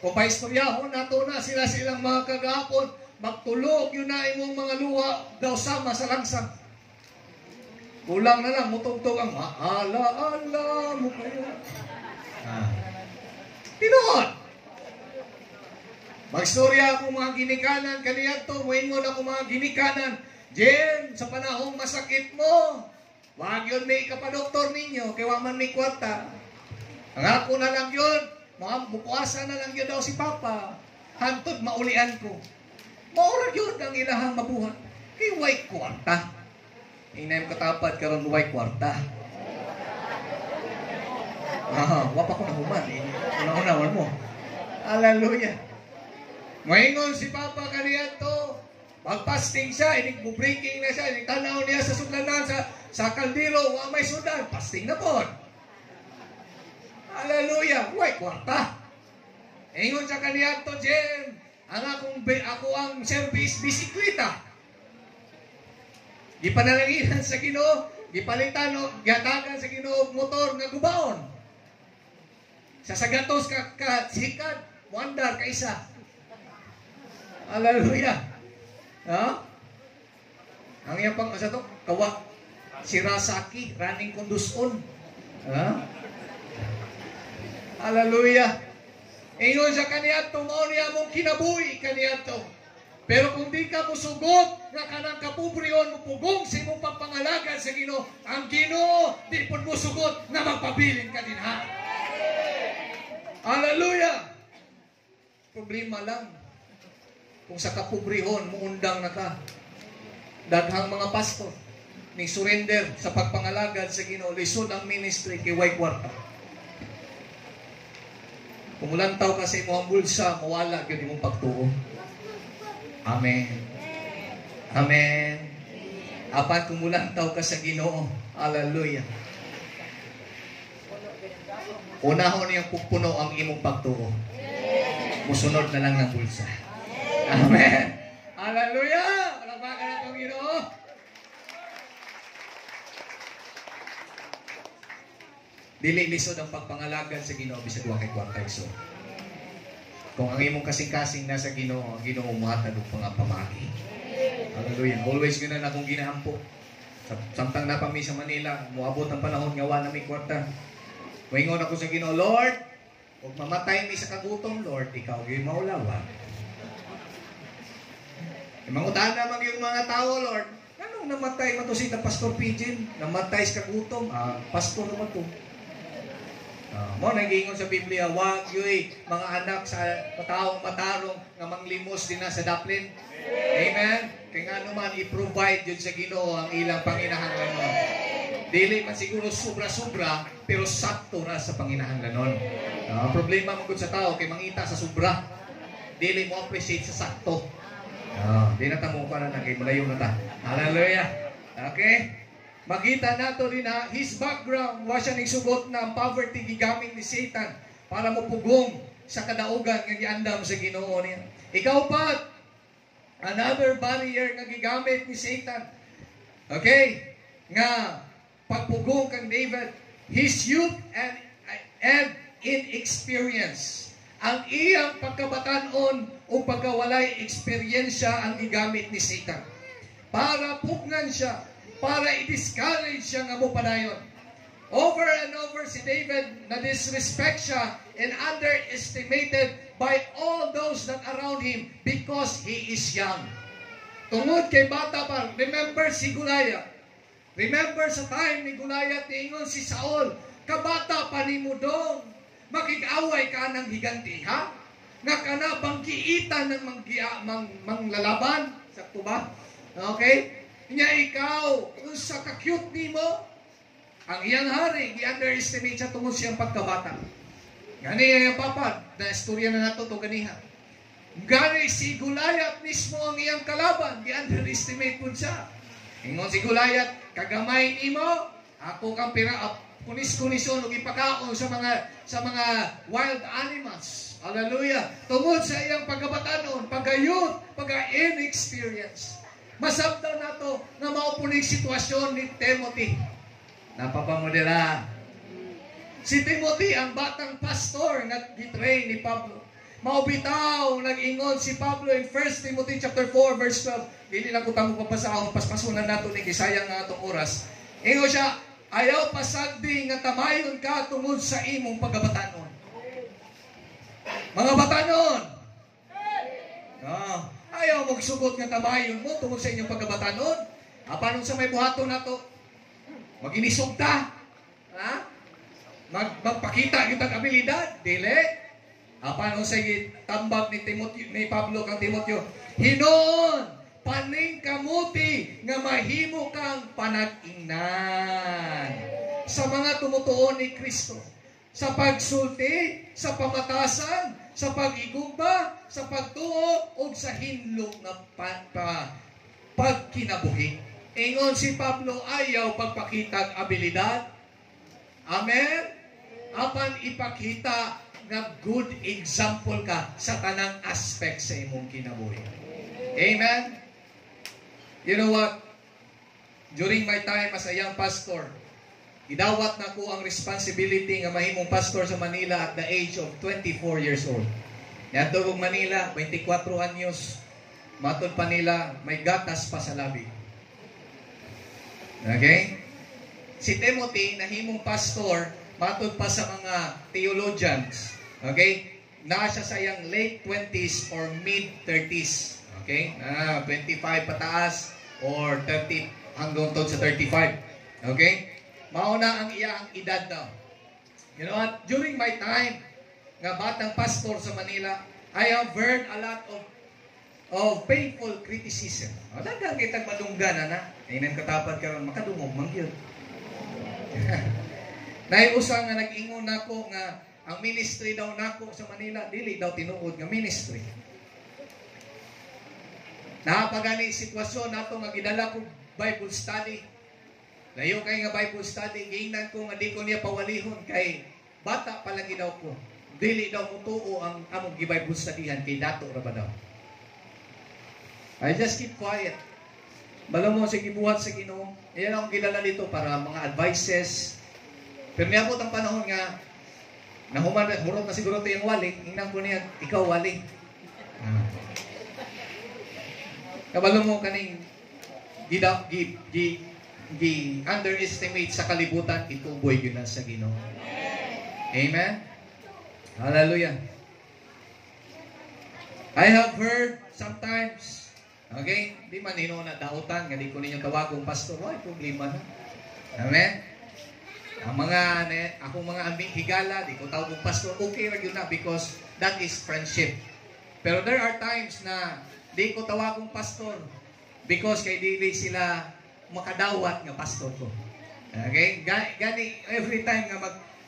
[SPEAKER 3] Kung paistoryahon nato na silang mga kagapon, magtulog yun na imong mga luha daw sama sa langsang. Kulang na lang, mutugtog ang maala-ala mo kayo. Tinood! Magstorya ako mga ginikanan, kaniyadto, moingon ako mga ginikanan, Jen, sa panahong masakit mo, wag yun may kapadoktor ninyo, kaya wag man may kwarta. Ang ako na lang yun, mga bukuasa na lang yun daw si Papa, hantod maulian ko. Maurag yun ang ilahang mabuhat, kaya way kwarta. Inay katapat karon way kwarta. Wapa ko na human, una-unawan mo. Hallelujah. Maingon si Papa kaniadto, pag-fasting siya, inig-breaking na siya, inig-tanaw niya sa sudlanan, sa kaldero, wa may sudan, fasting na po. Hallelujah, way kwarta. Ingon sa kaniadto, Jen, ako ang service bisikleta. Gipanalanginan sa Ginoo, gipalitan o gatagan sa Ginoo motor nga gubaon. Sa sagatos ka sikat, wandar ka isa. Hallelujah. Ang iyang pang asa to, kawa Shirasaki, running konduson. Hallelujah. Ingon sa kaniadto, mao niya mong kinabuhi kaniadto. Pero kung di ka musugot, nga kanang kapubrihon mo pugong sa imong pagpangalagan sa Ginoo, ang Ginoo di pud musugot na magpabilin ka din ha. Hallelujah. Problema lang kung sa kapubrihon muundang na ka. Daghang mga pastor ni surrender sa pagpangalagad sa Ginoo, lisod ang ministry kay way kwarta. Kung ulantaw ka sa imong bulsa, mawala gyud imong pagtuo. Amen. Amen. Apat kung ulantaw ka sa Ginoo. Hallelujah. Unahon niyang pupuno ang imong pagtuo. Musunod na lang ng bulsa. Amen. Hallelujah. Palapakan na itong Ginoo. Dili lisod ang pagpangalagad sa Ginoo bisag wa kay kwarta igsoon. Kung ang imong kasing-kasing nasa Ginoo, ang Ginoo muhatag og pangapamagi. Hallelujah. Always gina na akong ginahampo. Samtang na pami sa Manila, muabot ang panahon nga wa na may kwarta. Moingon ako sa Ginoo, Lord, ug mamatay mi sa kagutom, Lord, ikaw gyud maulawa. Mangutan naman yung mga tao, Lord. Anong namatay man to si Pastor Pidgin? Namatay sa kagutom. Pastor naman to. Mo nagingon sa Biblia, wag yoy mga anak sa taong matarong nga manglimos din na sa daplin. Amen. Kaya nga naman i-provide yun sa Ginoo ang ilang panginahanglanon. Dili man siguro sobra-sobra, pero sakto ra sa panginahanglanon. Ang problema mo sa tao kay mangita sa sobra. Dili mo appreciate sa sakto. Di na tamo pa na kay malayo na ta. Hallelujah. Okay? Makita nato rin na his background, wa siya nagsugot na ang poverty gigamit ni Satan para mapugong sa kadaugan nga giandam sa Ginoo niya. Ikaw pa, another barrier nga gigamit ni Satan. Okay? Nga pagpugong kang David, his youth and inexperience. Ang iyang pagkabatanon o pagkawalay eksperyensya ang gigamit ni Satan. Para pugnan siya, para i-discourage siya nga mo padayon. Over and over si David na disrespect siya and underestimated by all those that around him because he is young. Tungod kay bata pa, remember si Goliath. Remember sa time ni Goliath, niingon si Saul, kabata pa ni mo dong, makikaway ka ng higanti, ha? Nga ka na bang kiitan ng manglalaban? Sakto ba? Okay? Nya ikaw, sa ka-cute ni mo, ang iyang hari, i-underestimate siya tungkol siyang pagkabata. Gani yung papad, na istorya na nato ito ganiha. Gani si Goliath mismo ang iyang kalaban, i-underestimate po siya. Ingon si Goliath, kagamay ni mo, ako kang kunis-kunisyon o ipakaon sa mga wild animals. Hallelujah. Tungod sa iyang pagkabatanon, pagka-youth, pagka-inexperience. Masabdaw na to na maupuning sitwasyon ni Timothy. Napapamodela. Si Timothy, ang batang pastor na gitrain ni Pablo. Maubitaw, nag-ingon si Pablo in 1 Timothy chapter 4 verse 12. Hindi lang ko tamo papasahon, paspasunan nato ni kisayang nga itong oras. Ingon siya, ayaw pasagdi nga tamayon ka tungod sa imong pagkabatanon. Mga batanon! Ayaw magsugot nga tamayon mo tungod sa inyong pagkabatanon. Paano sa may buhaton na to? Mag-inisog ta? Magpakita yung tag-abilidad? Dili? Paano sa tambag ni Pablo kang Timoteo? Hinoon, paning kamuti nga mahimo kang panag-ingnan sa mga tumutuon ni Kristo. Sa pagsulti, sa pamatasan, sa pag-igugba, sa pagtuo, o sa hinlok na pagkinabuhi. Ingon si Pablo, ayaw pagpakitag abilidad. Amen? Apan ipakita nga good example ka sa tanang aspect sa imong kinabuhi. Amen? You know what? During my time as a young pastor, idawat na ko ang responsibility nga mahimong pastor sa Manila at the age of 24 years old. Niadto kong Manila, 24 anyos, matod pa nila, may gatas pa sa labi. Okay? Si Timothy, nahimong pastor, matod pa sa mga theologians. Okay? Naa siya sa iyang late 20s or mid-30s. Okay? 25 pataas or 30 hanggang sa 35. Okay? Mauna ang iyang edad daw. You know what? During my time, nga batang pastor sa Manila, I have heard a lot of painful criticism. Dagang kitang madunggan, na. Inan katapad karon makadungog man gyud. Naiusa nga nag-ingon nako nga ang ministry daw nako sa Manila dili daw tinuod nga ministry. Napagani sitwasyon nato nga gidala ko Bible study. Layo kay nga Bible study, giingnan ko nga di ko niya pawalihon kay bata pa lang daw ko. Dili daw mo tuo ang among Bible studyhan kay dato ra ba daw. I just keep quiet. Balo mo sa gibuhat sa Ginoo. Iyan ang gidala dito para mga advices. Pero niabot ang panahon nga nahuman hurot na siguro to yung wali, ingnan ko niya ikaw wali. Kabalo mo kaning underestimate sa kalibutan, ituboy yun na sa Ginoo. Amen? Hallelujah. I have heard sometimes, okay, di man nino na dautan, nga di ko ninyong tawagong pastor, ay problema na. Amen? Akong mga ambing higala, di ko tawagong pastor, okay ra yun na because that is friendship. Pero there are times na di ko tawagong pastor because kay dili sila makadawat nga pastor ko. Okay? Gani, every time nga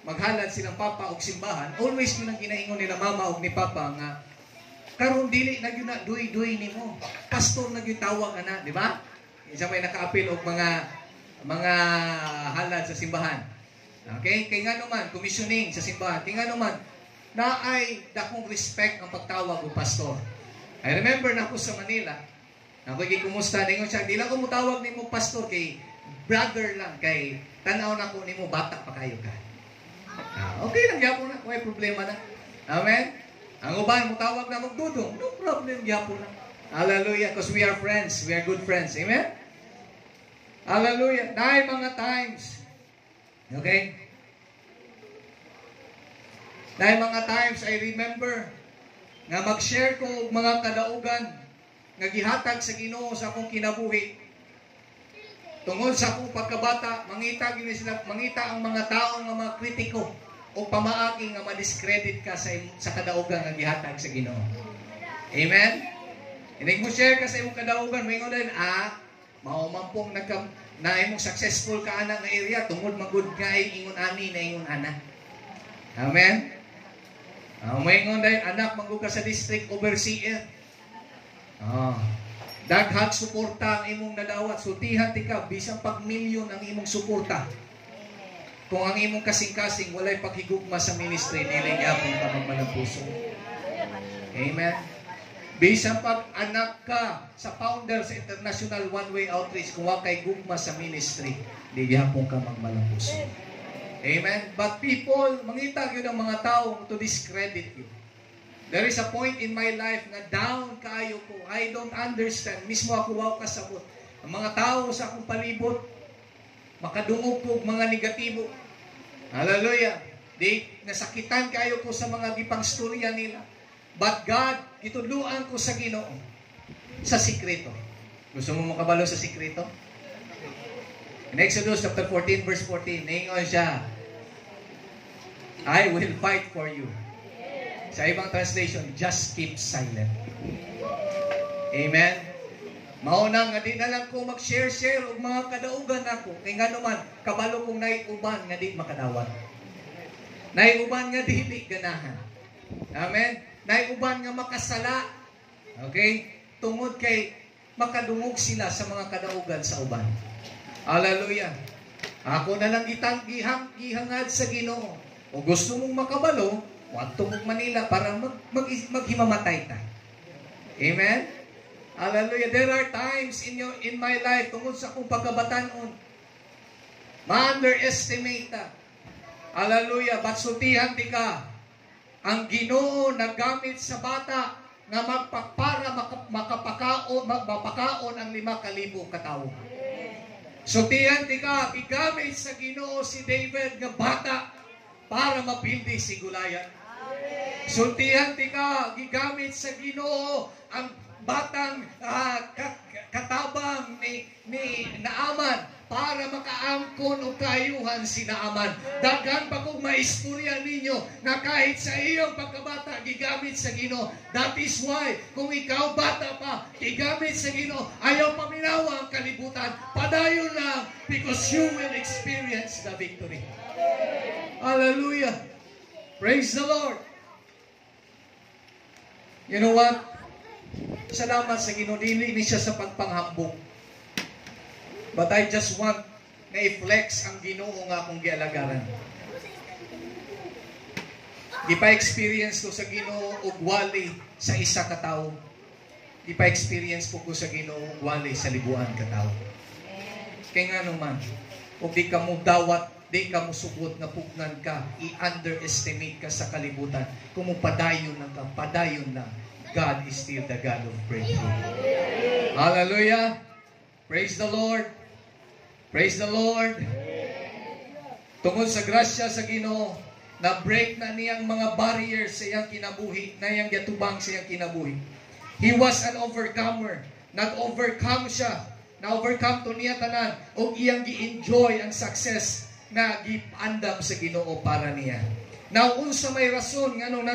[SPEAKER 3] maghalad silang papa og simbahan, always yun ang ginaingon nila mama og ni papa nga, karon dili na yun na, duy-duy ni mo. Pastor na yun tawag na, di ba? Isa may naka-appeal og mga halad sa simbahan. Okay? Kaya nga naman, commissioning sa simbahan. Kaya nga naman, na ay dakong respect ang pagtawag og pastor. I remember na ako sa Manila, ako kumusta ningon siya, di lang ko mutawag nimo pastor kay brother lang kay tanaw na ko nimo bata pa kayo ka. Okay lang gyapon na, may problema na. Amen. Ang uban mo tawag na magdudong, no problem, gyapon na. Hallelujah, because we are friends, we are good friends. Amen? Hallelujah. Dahil mga times, okay? Dahil mga times, I remember nga mag-share ko og mga kadaugan nga gihatag sa Ginoo sa akong kinabuhi. Tungod sa akong pagkabata, mangita ang mga tao nga mga kritiko o pamaaki nga ma-discredit ka sa kadaugan nga gihatag sa Ginoo. Amen? Inig mo share ka sa imong kadaugan, moingon din, mao man pong na imong successful ka ana nga area tungod magud nga ingon ani na ingon ana. Amen? Moingon din, anak magud ka sa district overseer. Daghan suporta ang imong nadawat, sultihan ti ka bisan pag milyon ang imong suporta. Kung ang imong kasing-kasing walay paghigugma sa ministry, dili gyapon ka magmalapuso. Amen. Bisan pag anak ka sa founder sa International One Way Outreach, kung wa kay gugma sa ministry, dili gyapon ka magmalapuso. Amen. But people, mangita gyud ang mga tao to discredit you. There is a point in my life na down kayo ko. I don't understand. Mismo ako wow kasabot. Ang mga tao sa akong palibot, makadungog ko mga negatibo. Hallelujah. Di nasakitan kayo ko sa mga gipang storya nila. But God, itudluan ko sa Ginoo sa sikreto. Gusto mo makabalo sa sikreto? In Exodus chapter 14 verse 14, naingon siya, I will fight for you. Sa ibang translation, just keep silent. Amen? Mauna nga di na lang ko mag-share-share og mga kadaugan ako. Kay nga naman, kabalo kong naiuban nga di makadawat. Naiuban nga di ganahan. Amen? Naiuban nga makasala. Okay? Tungod kay makadungog sila sa mga kadaugan sa uban. Hallelujah. Ako na lang gihangad sa Ginoo. O gusto mong makabalo, wadto mo Manila para maghimamatay ta. Amen? Hallelujah. There are times in my life tungod sa akong pagkabatanon, ma-underestimate ta. Hallelujah. But sultihan di ka, ang Ginoo nagamit sa bata nga para mapakaon ang 5,000 katao. Sultihan di ka, igamit sa Ginoo si David nga bata para mapildi si Goliath. Sultihan ti ka, gigamit sa Ginoo ang batang katabang ni Naaman para makaangkon o kayuhan si Naaman. Daghan pa kong maistorya ninyo na kahit sa iyong pagkabata, gigamit sa Ginoo. That is why, kung ikaw bata pa, gigamit sa Ginoo, ayaw paminawa ang kalibutan. Padayon lang because you will experience the victory. Hallelujah. Praise the Lord. You know what? Salamat sa Ginoo, dili ni siya sa pagpanghambog. But I just want na i-flex ang Ginoo nga akong gialagaran. Ipa-experience ko sa Ginoo og wali sa isa ka tawo. Ipa-experience ko sa Ginoo og wali sa libuan ka tawo. Kaya nga naman, og di ka mo dawat, di ka mo sugot na pugnan ka, i-underestimate ka sa kalibutan. Kung padayon lang ka, padayon lang. God is still the God of breakthrough. Hallelujah! Praise the Lord! Praise the Lord! Tungod sa grasya sa Ginoo, na-break na niyang mga barriers sa iyang kinabuhi, na iyang yatubang sa iyang kinabuhi. He was an overcomer. Nag-overcome siya. Na-overcome to niya tanan o iyang gi-enjoy ang success na giandam sa Ginoo para niya. Now, unsa may rason nga nung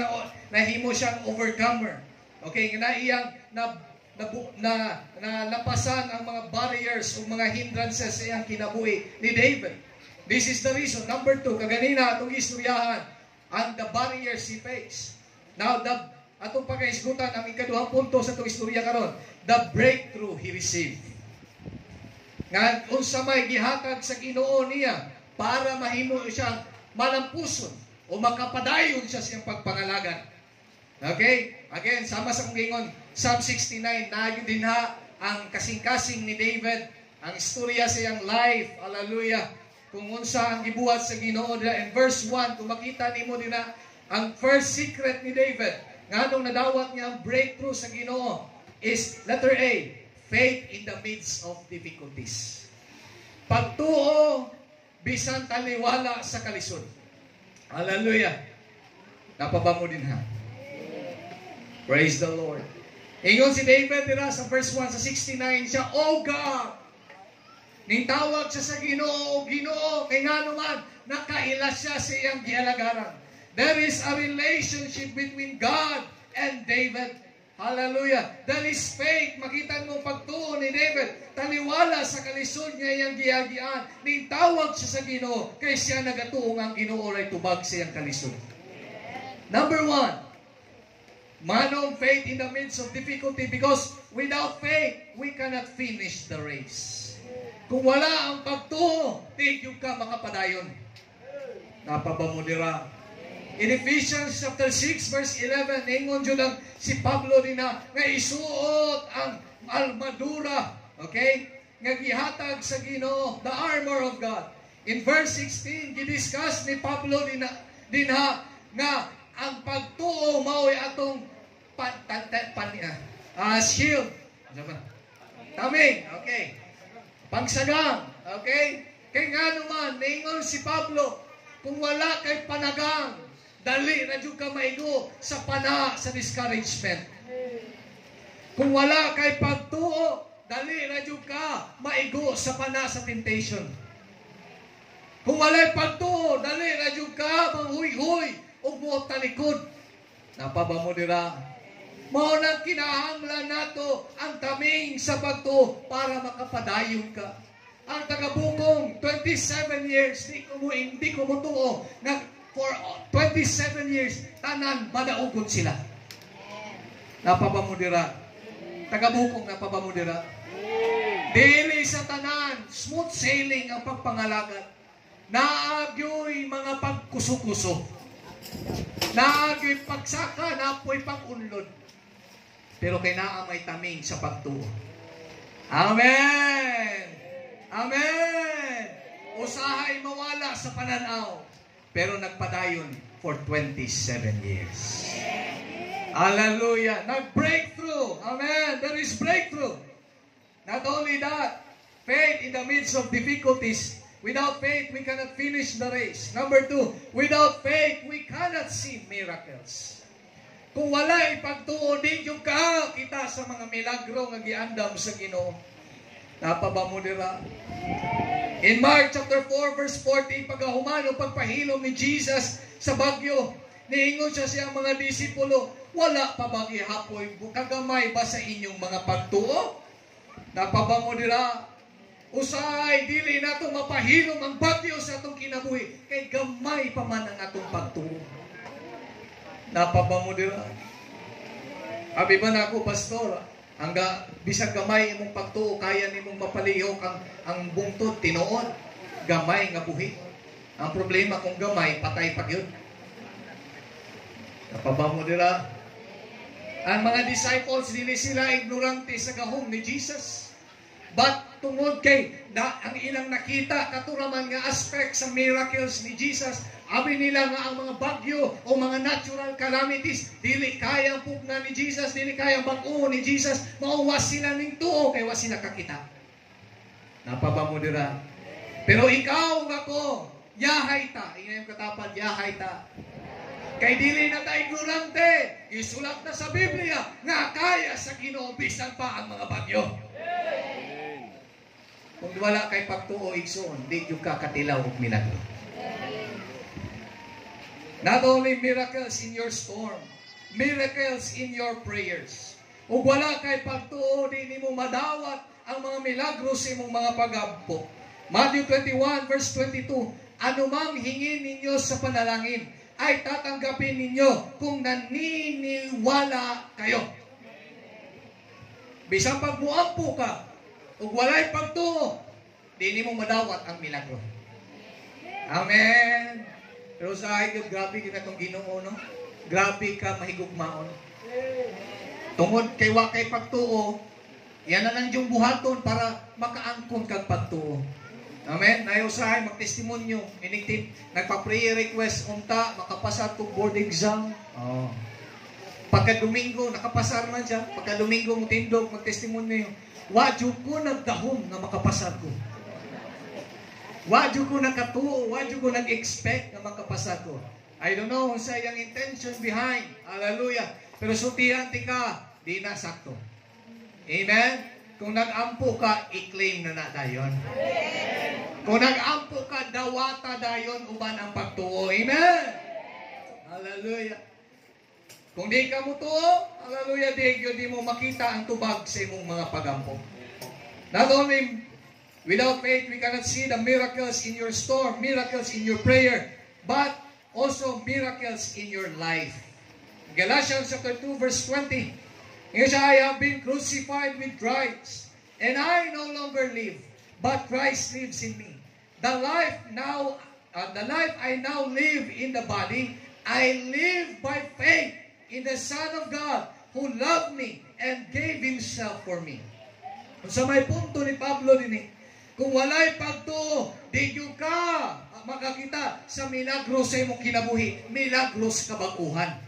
[SPEAKER 3] nahimo siyang overcomer. Okay, na iyang napasan ang mga barriers o mga hindrances sa iyang kinabuhi ni David. This is the reason. Number 2, kaganina itong istoryahan, and the barriers he faced. Now, atong pagkaisgutan, ang ikaduhang punto sa itong istorya karon, the breakthrough he received. Nga, unsa may gihatag sa Ginoo niya para mahimo siyang malampuson o makapadayon siya sa iyang pagpangalagan. Okay? Again, sama sa kong gingon, Psalm 69, nagyo din ha ang kasing-kasing ni David, ang istorya sa iyang life. Hallelujah. Kung unsa ang gibuhat sa Ginoo. In verse 1, kung makita nimo din na ang first secret ni David, nganong nadawat niya ang breakthrough sa Ginoo is letter A, faith in the midst of difficulties. Pagtuo bisan taliwala sa kalisod. Hallelujah. Napaba mo din ha. Praise the Lord. Ingon si David dira sa verse 1 sa 69 siya, "Oh God, ning tawag siya sa Ginoo, Ginoo, kay ngano man nakaila siya sa iyang gialagaran." There is a relationship between God and David. Hallelujah. There is faith. Makita mo pagtuo ni David. Taliwala sa kalisod niya iyang giagian. Ning tawag siya sa Ginoo, kay siya nagatuong ang Ginoo ray tubag sa iyang kalisod. Number 1, manong faith in the midst of difficulty, because without faith, we cannot finish the race. Kung wala ang pagtuo, di ka makapadayon. Napabamudira. In Ephesians chapter 6 verse 11, ingon jud ang si Pablo din na nga isuot ang armadura, okay? Nga gihatag sa Ginoo, the armor of God. In verse 16, gidiscuss ni Pablo dinha nga ang pagtuo mao'y atong shield. Taming, okay. Pangsagang, okay. Kay nga naman, naingon si Pablo, kung wala kay panagang, dali na dyan ka maigo sa pana sa discouragement. Kung wala kay pagtuo, dali na dyan ka maigo sa pana sa temptation. Kung wala pagtuo, dali na dyan ka manghuy-huy o buot talikod. Napaba mo nila. Mao nang kinahanglan nato ang taming sa pagtuo para makapadayon ka. Ang tagabukong 27 years hindi ko mutuo na for 27 years tanan madaugod sila. Napabamudira. Tagabukong napabamudira. Dili sa tanan smooth sailing ang pagpangalagat. Naagyoy mga pagkuso-kuso. Naagyoy pagsaka, napoy pag-unlod. Pero kay naa may taming sa pagtuo. Amen! Amen! Usahay mawala sa pananaw, pero nagpadayon for 27 years. Hallelujah! Nag-breakthrough! Amen! There is breakthrough! Not only that, faith in the midst of difficulties. Without faith, we cannot finish the race. Number 2, without faith, we cannot see miracles. Kung wala ipagtuo din yung kita sa mga milagro nga giandam sa Ginoo. Napaba mo dira. In Mark chapter 4 verse 40, pagahumano pagpahilom ni Jesus sa bagyo, niingon siya siyang mga disipulo, wala pa ba gihapoy kagamay ba sa inyong mga pagtuo? Napaba mo dira. Usay dili nato mapahilom ang bagyo sa atong kinabuhi, kay gamay pa man ang atong pagtuo. Napaba mo dira. Abi ba na ako, pastor, hangga bisag gamay imong pagtuo, kaya nimong mapalihok ang bungtod, tinuod. Gamay nga buhi. Ang problema kung gamay, patay pag yun. Napaba mo dira. Ang mga disciples, dili sila ignorante sa gahom ni Jesus. But tungod kay ang ilang nakita katuraman nga aspect sa miracles ni Jesus, abi nila nga ang mga bagyo o mga natural calamities dili kayang pugna ni Jesus, dili kayang bag-o ni Jesus, mauwas sila ning tuo kay wa sila kakita. Napaba mo dira. Pero ikaw nga ko, yahay ta, ingayong katapan, yahay ta. Kay dili na ta ignorante, isulat na sa Biblia nga kaya sa Ginoo bisan pa ang mga bagyo. Kung wala kay pagtuo igsoon, di yung kakatilaw og milagro. Not only miracles in your storm, miracles in your prayers. Ug wala kay pagtuo, di nimo madawat ang mga milagro sa imong mga pag-abpo. Matthew 21 verse 22, anumang hingin ninyo sa panalangin ay tatanggapin ninyo kung naniniwala kayo. Bisan pag muampo ka, ug walay pagtuo, di nimo madawat ang milagro. Amen. Pero sa akin, grabe kita itong Ginoo, no? Grabe ka mahigugmaon. Tungod kay wa kay pagtuo, yan na lang yung buhaton para makaangkon kag pagtuo. Amen. Nayusahay magtestimonyo, inigtip, nagpa-prayer request unta makapasa to board exam. Oh. Pagka-Domingo, nakapasar man siya. Pagka-Domingo, mutindog, magtestimonyo. Wadyo ko nagdahom na makapasar ko. Wadyo ko nakatuo, wadyo ko nag-expect na makapasar ko. I don't know kung sa iyang intention behind. Hallelujah. Pero sutihan ti ka, di na sakto. Amen? Kung nag-ampo ka, i-claim na dayon. Kung nag-ampo ka, dawata dayon, uban ang pagtuo. Amen? Hallelujah. Kung di ka mo tuo, hallelujah, di mo makita ang tubag sa imong mga pagampo. Not only without faith, we cannot see the miracles in your storm, miracles in your prayer, but also miracles in your life. Galatians chapter 2 verse 20. Yes, I have been crucified with Christ, and I no longer live, but Christ lives in me. The life I now live in the body, I live by faith in the Son of God who loved me and gave Himself for me. Sa may punto ni Pablo din kung walay pagtuo, di ka makakita sa milagros sa imong kinabuhi, milagros kabaguhan.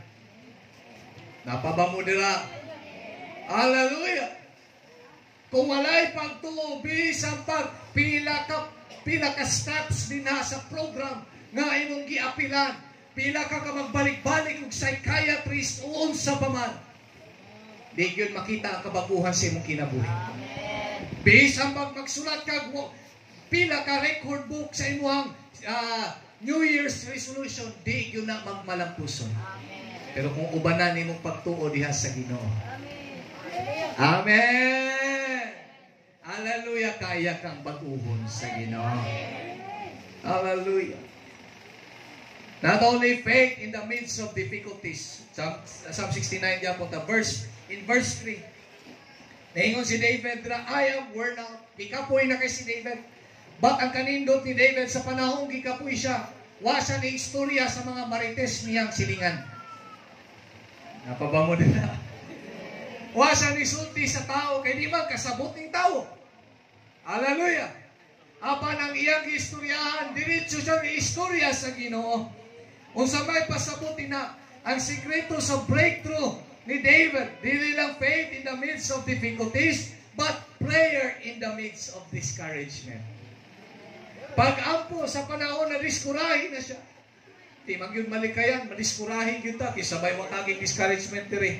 [SPEAKER 3] Napaba mo dira. Hallelujah. Kung walay pagtuo, bisan pag pila ka steps din sa program nga imong giapilan, pila ka magbalik-balik og psychiatrist o unsa pa man, di gyud makita ang kabaguhan sa imong kinabuhi. Bisan pag magsulat ka pila ka record book sa imong New Year's resolution, di yun na magmalampuson. Pero kung ubanan nimong pagtuo diha sa Ginoo. Amen! Hallelujah! Kaya kang baguhon sa Ginoo. Hallelujah! Not only faith in the midst of difficulties. Psalm 69 diya po, in verse 3. Naingon si David, I am worn out. Ikapoy na kay si David. But ang kanindot ni David sa panahong gikapoy siya, wasa ni istorya sa mga marites niyang silingan. Napaba mo din na. Wasa ni sulti sa tao, kay di man kasabot ng tao. Hallelujah! Apan ang iyang istoryahan, diretso siya ni istorya sa Ginoo. Kung sa may pasabutin na, ang sikreto sa breakthrough ni David, dili lang faith in the midst of difficulties, but prayer in the midst of discouragement. Pag-ampo sa panahon na diskurahin na siya. Di magyud malikayan, madiskurahin yun ta, kisabay wakaging discouragement diri.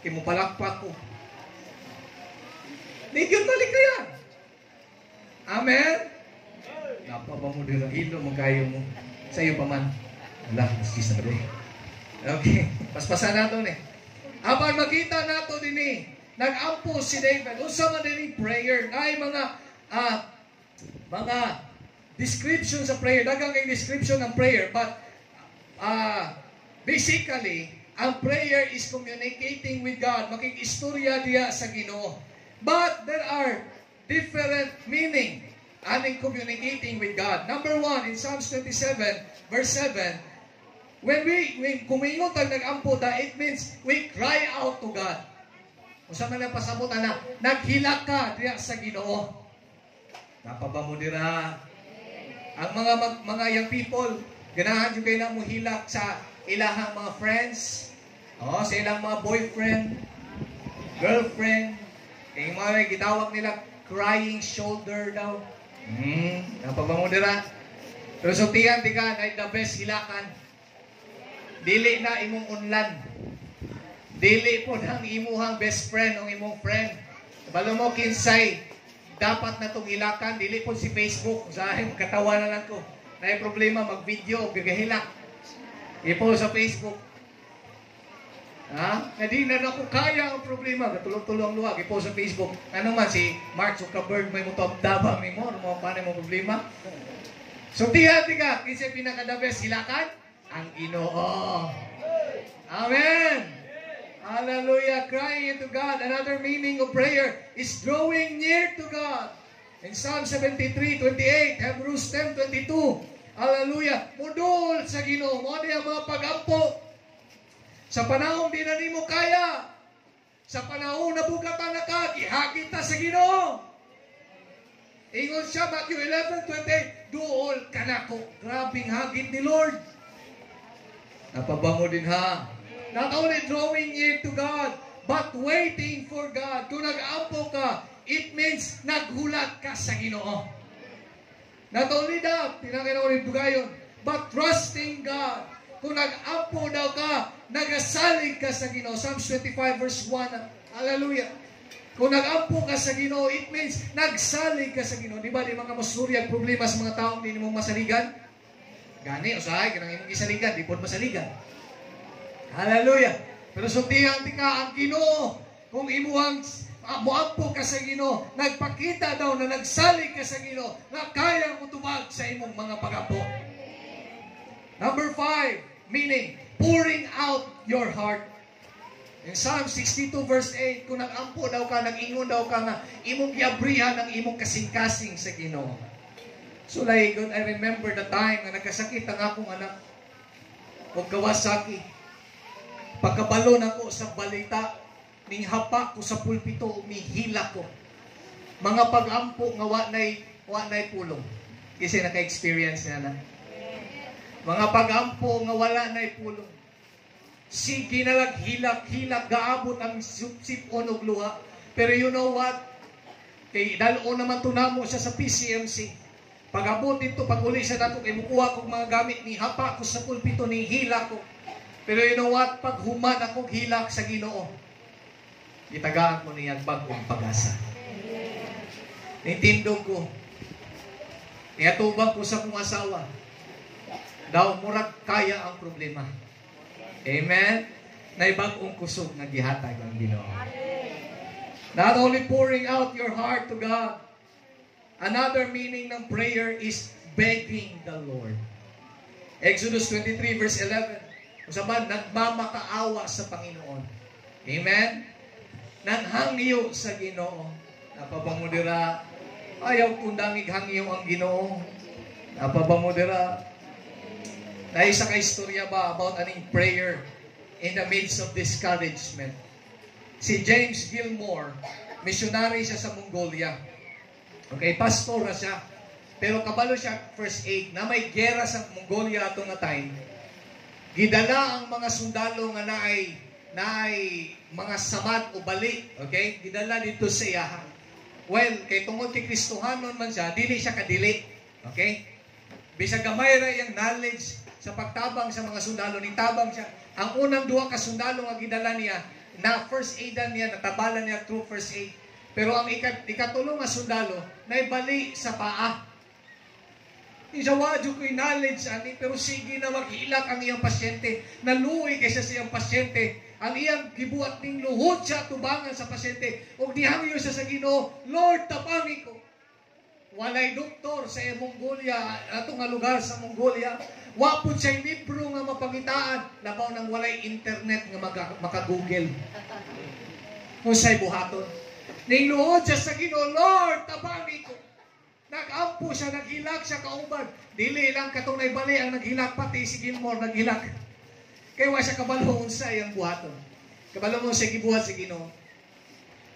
[SPEAKER 3] Di mo palakpak ko. Di yun malikayan. Amen? Napaba mo dira, ilo mo kayo mo. Sa iyo pa man. Wala, maskis na rin. Okay, paspasan nato ni. Apan makita nato din nag-ampo si David. Unsa man din prayer. Ay mga description sa prayer. Dagang ang description ng prayer. But basically, ang prayer is communicating with God. Makikistorya diya sa Ginoo. But there are different meaning in communicating with God. Number 1, in Psalms 27, verse 7, when kumingot ang nag-ampo, it means we cry out to God. Kung saan man pasabot na, naghilak ka diya sa Ginoo. Napaba mo dira. Ang mga young people, ganahan yung kayo na mo hilak sa ilahang mga friends, sa ilang mga boyfriend, girlfriend, yung mga gitawag nila crying shoulder daw. Napaba mo dira. Pero sutihan di ka na the best hilakan. Dili na imong unlan. Dili po ng imuhang best friend o imong friend. Balo mo kinsay, dapat na itong hilakan, dili po si Facebook. Sahin, katawa na lang ko. May problema, mag-video, gagahilak. Ipo sa Facebook. Hindi na ako kaya ang problema. Katulong-tulong luwag. Ipo sa Facebook. Ano man, si Mark Zuckerberg may mutabdaba may mo. Ano paano mo problema? So, tihati ka. Kasi pinakadabes, hilakan? Ang Ginoo. Amen! Hallelujah, crying to God. Another meaning of prayer is drawing near to God. In Psalm 73:28, Hebrews 10:22, hallelujah, mudol sa Ginoo. Mo ang mga pag-ampo. Sa panahon di na nimo kaya. Sa panahon na bugatan na ka, ihagit ta sa Ginoo. Ingon siya, Matthew 11:28, duol ka na ko. Grabing hagit ni Lord. Napabango din ha. Not only drawing near to God, but waiting for God. Kung nag-ampo ka, it means naghulat ka sa Ginoo. Not only that, tinangin dugayon, but trusting God. Kung nag-ampo daw ka, nagasalig ka sa Ginoo. Psalms 25 verse 1. Hallelujah. Kung nag-ampo ka sa Ginoo, it means nagsalig ka sa Ginoo. Di ba, di mga masurya ang problema sa mga taong hindi mo masaligan? Gani, usahay, kanang imong isaligan, di po masaligan. Hallelujah. Pero sutihan ti ka ang Ginoo, kung imuhang moampo ka sa Ginoo, nagpakita daw na nagsalig ka sa Ginoo, na kaya mo tumag sa imong mga pag-ampo. Number 5, meaning, pouring out your heart. In Psalm 62 verse 8, kung nag-ampo daw ka, nag-ingon daw ka nga, imong giabrihan ang imong kasing-kasing sa Ginoo. So like, I remember the time na nagkasakit ang akong anak, o Kawasaki. Pagkabalo na ko sa balita, ning hapa ko sa pulpito, umihila ko. Mga pag-ampo nga wa nay pulong. Kasi naka-experience na na. Mga pag-ampo nga wala nay pulong. Sige na lang hilak, gaabot ang sip-sipon og luha. Pero you know what? Kay dalo naman tunamo siya sa PCMC. Pag-abot dito, pag-uli sa dato, kay mukuha kong mga gamit, ni hapa ko sa pulpito, ni hila ko. Pero you know what? Pag human akong hilak sa Ginoo, itagaan mo niya bagong pag-asa. Nintindog ko. Niatubang ko sa kong asawa. Daw, murag kaya ang problema. Amen? Naibagong kusog na gihatag ang Ginoo. Not only pouring out your heart to God, another meaning ng prayer is begging the Lord. Exodus 23 verse 11. Kung saban, nagmamakaawa sa Panginoon. Amen? Nanghangyo sa Ginoo. Napabamudira, ayaw kundangig hangyo ang Ginoo. Napabamudira, na isa ka istorya ba about aning prayer in the midst of discouragement. Si James Gilmore, missionary siya sa Mongolia. Okay, pastor na siya. Pero kabalo siya first aid na may gera sa Mongolia ato nga time. Gidala ang mga sundalo nga naay mga samad o bali, okay? Gidala dito sa iyahan. Well, kay tungod kay Kristohanon man siya, dili siya kadili, okay? Bisag gamay ra yang knowledge sa pagtabang sa mga sundalo, ni tabang siya. Ang unang duha ka sundalo nga gidala niya, na first aidan niya, natabalan niya through first aid. Pero ang ikatulong nga sundalo, naibali sa paa. Isawadyo ko'y knowledge ani, pero sige na maghilak ang iyang pasyente. Naluoy kaysa sa iyang pasyente. Ang iyang gibuhat ning luhod siya tubangan sa pasyente. O dihangyo siya sa Ginoo, Lord, tapangi ko. Walay doktor sa Mongolia, ato nga lugar sa Mongolia. Wapod siya'y libro nga mapangitaan. Labaw nang walay internet nga maka-google. Kung siya'y buhaton. Ning luhod siya sa Ginoo, Lord, tapangi ko. Nag-ampo siya, naghilak siya kauban. Dili lang katong naibali ang naghilak, pati si Gilmore naghilak. Kaya siya kabalong sa iyang buhaton. Kabalong siya gibuhat sa Ginoo.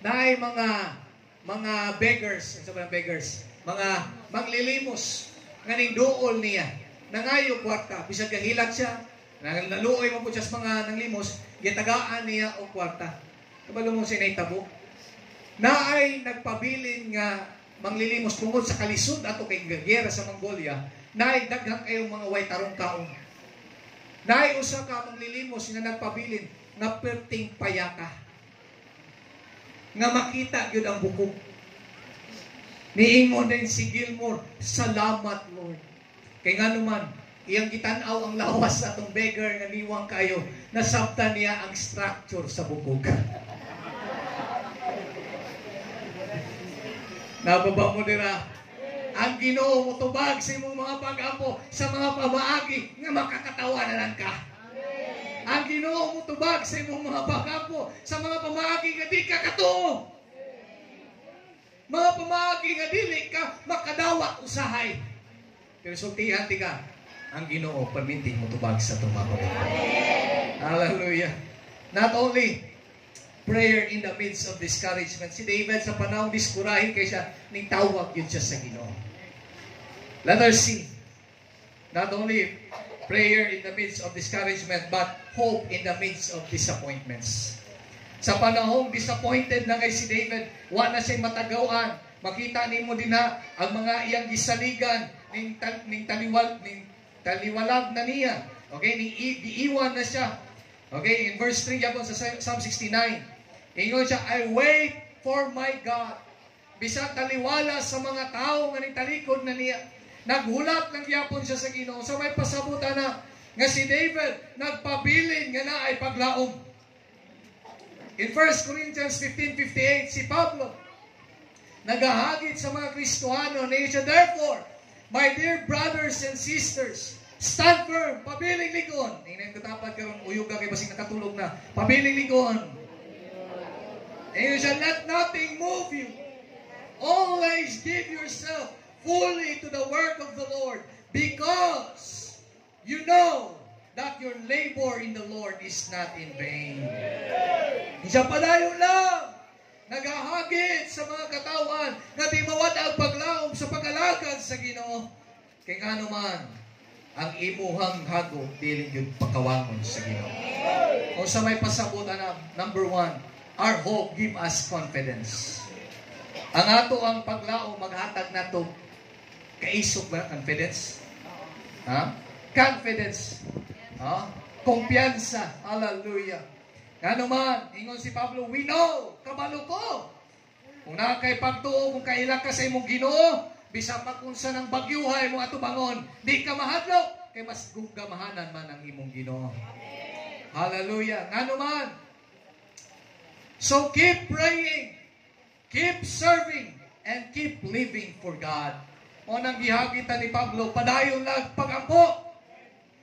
[SPEAKER 3] Naay mga beggars, sabi ng beggars, mga maglilimos, nganing duol niya, nangayo kwarta, bisag kahilak siya, naluoy mo po siya sa mga nanglimos, gitagaan niya o kwarta. Kabalong siya naitabo. Naay nagpabilin nga manglilimos tungod sa kalisod ato kay gera sa Mongolia, naay daghang kayong mga way tarong kaon. Naay usa ka manglilimos nga nagpabilin nga perting payaka. Nga makita gyud ang bukog. Niingon din si Gilmore, salamat Lord. Kay nga naman, iyang gitan-aw ang lawas sa atong beggar nga niwang kayo, nasabtan niya ang structure sa bukog. Nababa mo nila, ang Ginoo mo tubag sa imong mga pag-ampo sa mga pamaagi nga makakatawanan ka. Ang Ginoo mo tubag sa imong mga pag-ampo sa mga pamaagi nga di ka katuo. Mga pamaagi nga dili ka makadawat usahay. Pero sultihan ti ka, ang Ginoo perminting mo tubag sa tumabag. Hallelujah. Not only prayer in the midst of discouragement. Si David sa panahon diskurahin kay siya, ning tawag yun siya sa Ginoo. Letter C. Not only prayer in the midst of discouragement, but hope in the midst of disappointments. Sa panahong disappointed na kay si David, wa na siya matagawan. Makita nimo din na ang mga iyang gisaligan ning taliwalag na niya. Okay, giiwan na siya. Okay, in verse 3 yapon sa Psalm 69. Ingon siya, I wait for my God. Bisag taliwala sa mga tao nga nitalikod na niya. Naghulat ng yapon siya sa Ginoo. So may pasabutan na nga si David nagpabilin nga na ay paglaom. In 1 Corinthians 15:58, si Pablo nagahagit sa mga Kristohano na siya, therefore, my dear brothers and sisters, stand firm, pabiling ligon. Tingnan ko tapad karon uyog kay basig nakatulog na. Pabiling ligon. And siya, let nothing move you. Always give yourself fully to the work of the Lord, because you know that your labor in the Lord is not in vain. Siya padayon lang, nagahagit sa mga katawan na di mawad ang paglaom sa pag-alagad sa Ginoo. Kay ngano man, ang imuhang hago dili gyud pakawangon sa Ginoo. O sa may pasabutan na, number 1, our hope give us confidence. Ang ato ang paglaom maghatag nato kaisog ba confidence? Ha? Confidence. Ha? Kumpiyansa. Hallelujah. Nga naman, ingon si Pablo, we know, kabalo ko. Kung nakakay pagtuo, kung kailan ka sa imong Ginoo, bisang makunsa ng bagyuhay mo ato bangon, di ka mahadlok, kay mas gugamahanan man ang imong Ginoo. Hallelujah. Nga naman, so keep praying, keep serving, and keep living for God. O nang gihagitan ni Pablo, padayon lang pag-ampo.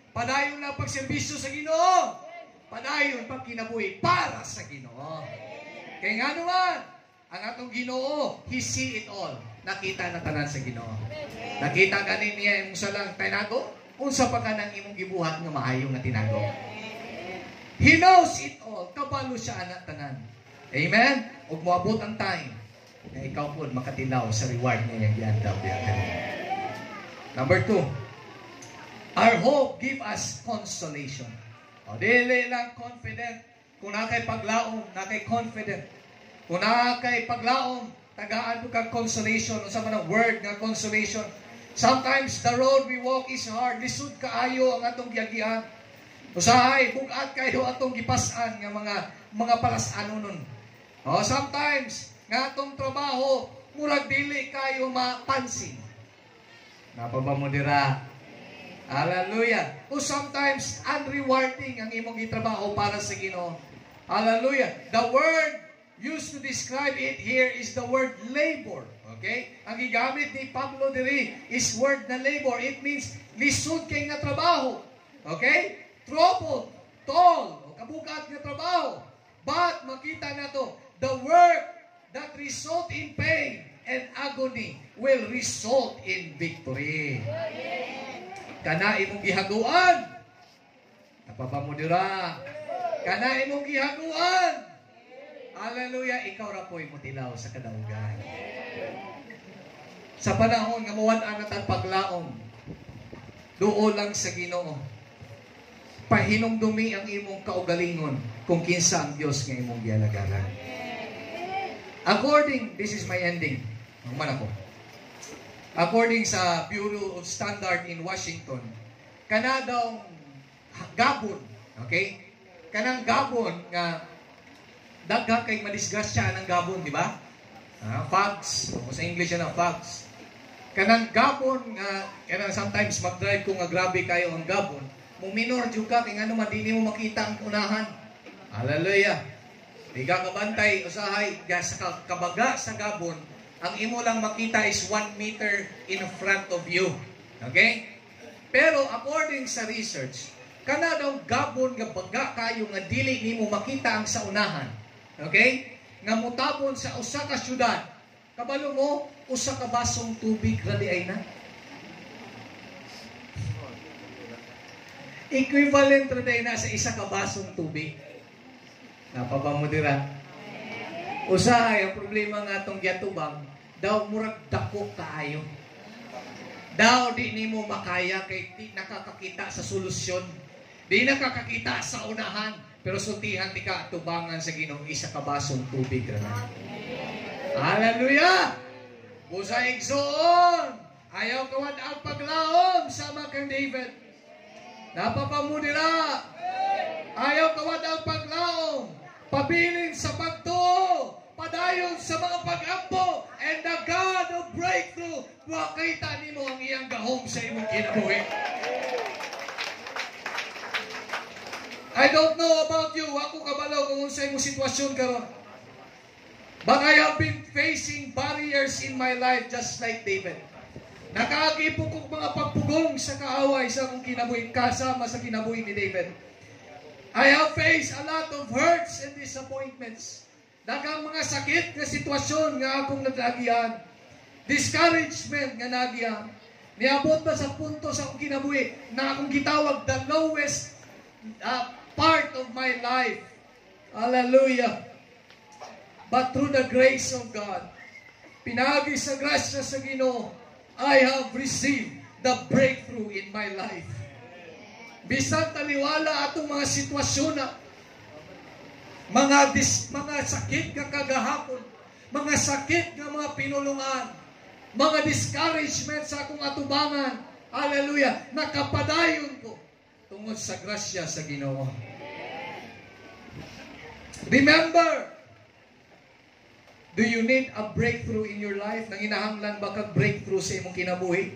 [SPEAKER 3] Padayon lang pagserbisyo sa Ginoo. Padayon pag kinabuhi para sa Ginoo. Kaya nga naman, ang atong Ginoo, He see it all. Nakita na tanan sa Ginoo. Nakita ganin niya yung sa lang tinago, unsa pa ka nang imong gibuhat nga maayong na tinago. He knows it all. Kabalo siya anak tanan. Amen? Ug moabot ang time na ikaw po makatilaw sa reward niya yung giandaw. Number 2, our hope give us consolation. O, dili lang confident. Kung nakay paglaom, nakay confident. Kung nakay paglaom, tagaan mo kang consolation. O sa mga word nga consolation. Sometimes the road we walk is hard. Lisod kaayo ang atong giagian. Usahay, bugat kayo atong gipasan nga mga palasan nun. O, sometimes, nga atong trabaho, murag dili kayo mapansin. Napaba mo dira. Hallelujah. O sometimes, unrewarding ang imong gitrabaho para sa Ginoo. Hallelujah. The word used to describe it here is the word labor. Okay? Ang gigamit ni Pablo diri is word na labor. It means lisod kay nga trabaho. Okay? Trouble, toll, kabugat nga trabaho. But makita na to, the work that result in pain and agony will result in victory. Kana imong gihaguan. Napapamudira. Kana imong gihaguan. Hallelujah, ikaw ra po'y mutilaw sa kadaugan. Sa panahon nga mawad-an natang paglaom, duol lang sa Ginoo. Pahinumdumi ang imong kaugalingon kung kinsa ang Dios nga imong gialagaran. This is my ending. Human ako. According sa Bureau of Standard in Washington, kanadaw gabon, okay? Kanang gabon nga dagha kay madisgrasya ng gabon, di ba? Fogs, o sa English na fogs. Kanang gabon nga kanang sometimes mag-drive ko nga grabe kayo ang gabon, mo minor jud ka kay ngano man di mo makita ang unahan. Hallelujah. Di ka kabantay usahay sa kabaga sa gabon. Ang imo lang makita is 1 meter in front of you. Okay? Pero according sa research, kana daw gabon nga baga kayo nga dili nimo makita ang sa unahan. Okay? Nga mutabon sa usa ka syudad. Kabalo mo, usa ka basong tubig radi ay na. Equivalent radi na sa isa ka basong tubig. Napaba mo dira. Usahay ang problema nga atong giatubang, daw murag dako kaayo. Daw di nimo makaya kay di nakakakita sa solusyon. Di nakakakita sa unahan, pero sultihan ti ka tubangan sa Ginoo isa ka basong tubig ra. Hallelujah! Busa igsoon, ayaw kawad ang paglaom sama kang David. Napapamudira. Ayaw kawad ang paglaom, pabilin sa pagtuo, padayon sa mga pag-ampo, and the God of breakthrough, makita nimo ang iyang gahom sa imong kinabuhi. I don't know about you, ako kabalo kung sa imong sitwasyon karon. But I have been facing barriers in my life just like David. Nakaagipon kong mga pagpugong sa kaaway sa akong kinabuhi, kasama sa kinabuhi ni David. I have faced a lot of hurts and disappointments. Daghang mga sakit na sitwasyon nga akong naglagian. Discouragement nga nagian. Niabot ba sa punto sa akong kinabuhi na akong gitawag the lowest part of my life. Hallelujah. But through the grace of God, pinagi sa grasya sa Ginoo, I have received the breakthrough in my life. Bisan taliwala atong mga sitwasyon na mga sakit nga kagahapon, mga sakit nga mga pinulungan, mga discouragement sa akong atubangan, hallelujah, nakapadayon ko tungod sa grasya sa Ginoo. Remember, do you need a breakthrough in your life? Nanginahanglan ba kag breakthrough sa imong kinabuhi?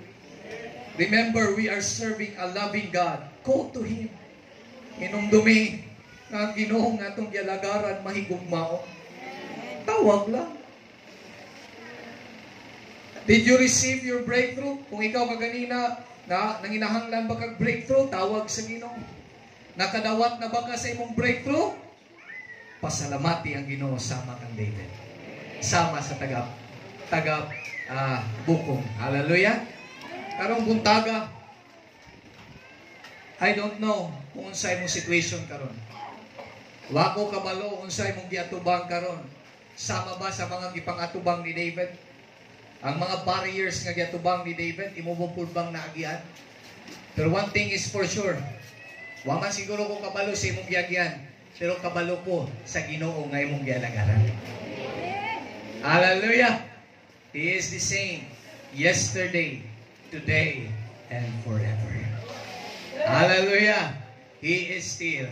[SPEAKER 3] Remember, we are serving a loving God. Go to Him. Inumdumi nga ang Ginoo nga itong gialagaran mahigugmao. Tawag lang. Did you receive your breakthrough? Kung ikaw kaganina, nanginahanglan ba kag breakthrough? Tawag sa Ginoo. Nakadawat na ba ka sa imong breakthrough? Pasalamati ang Ginoo sama kang David. Sama sa bukong. Hallelujah. Karong buntaga, I don't know kung unsay mong situation karon. Wako kabalo unsay mong giatubang karon. Sama ba sa mga gipangatubang ni David? Ang mga barriers nga giatubang ni David, imubupod bang naagian? Pero one thing is for sure, wa man siguro ko kabalo sa imong giagyan, pero kabalo ko sa Ginoo nga imong gialagaran. Hallelujah! He is the same yesterday, today, and forever. Hallelujah! He is still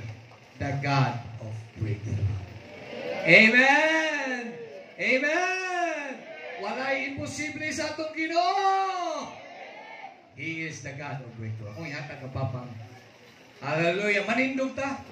[SPEAKER 3] the God of breakthrough. Amen! Amen! Walay imposible sa atong Ginoo. He is the God of breakthrough. Akong ihatag kapapang. Hallelujah! Manindog ta.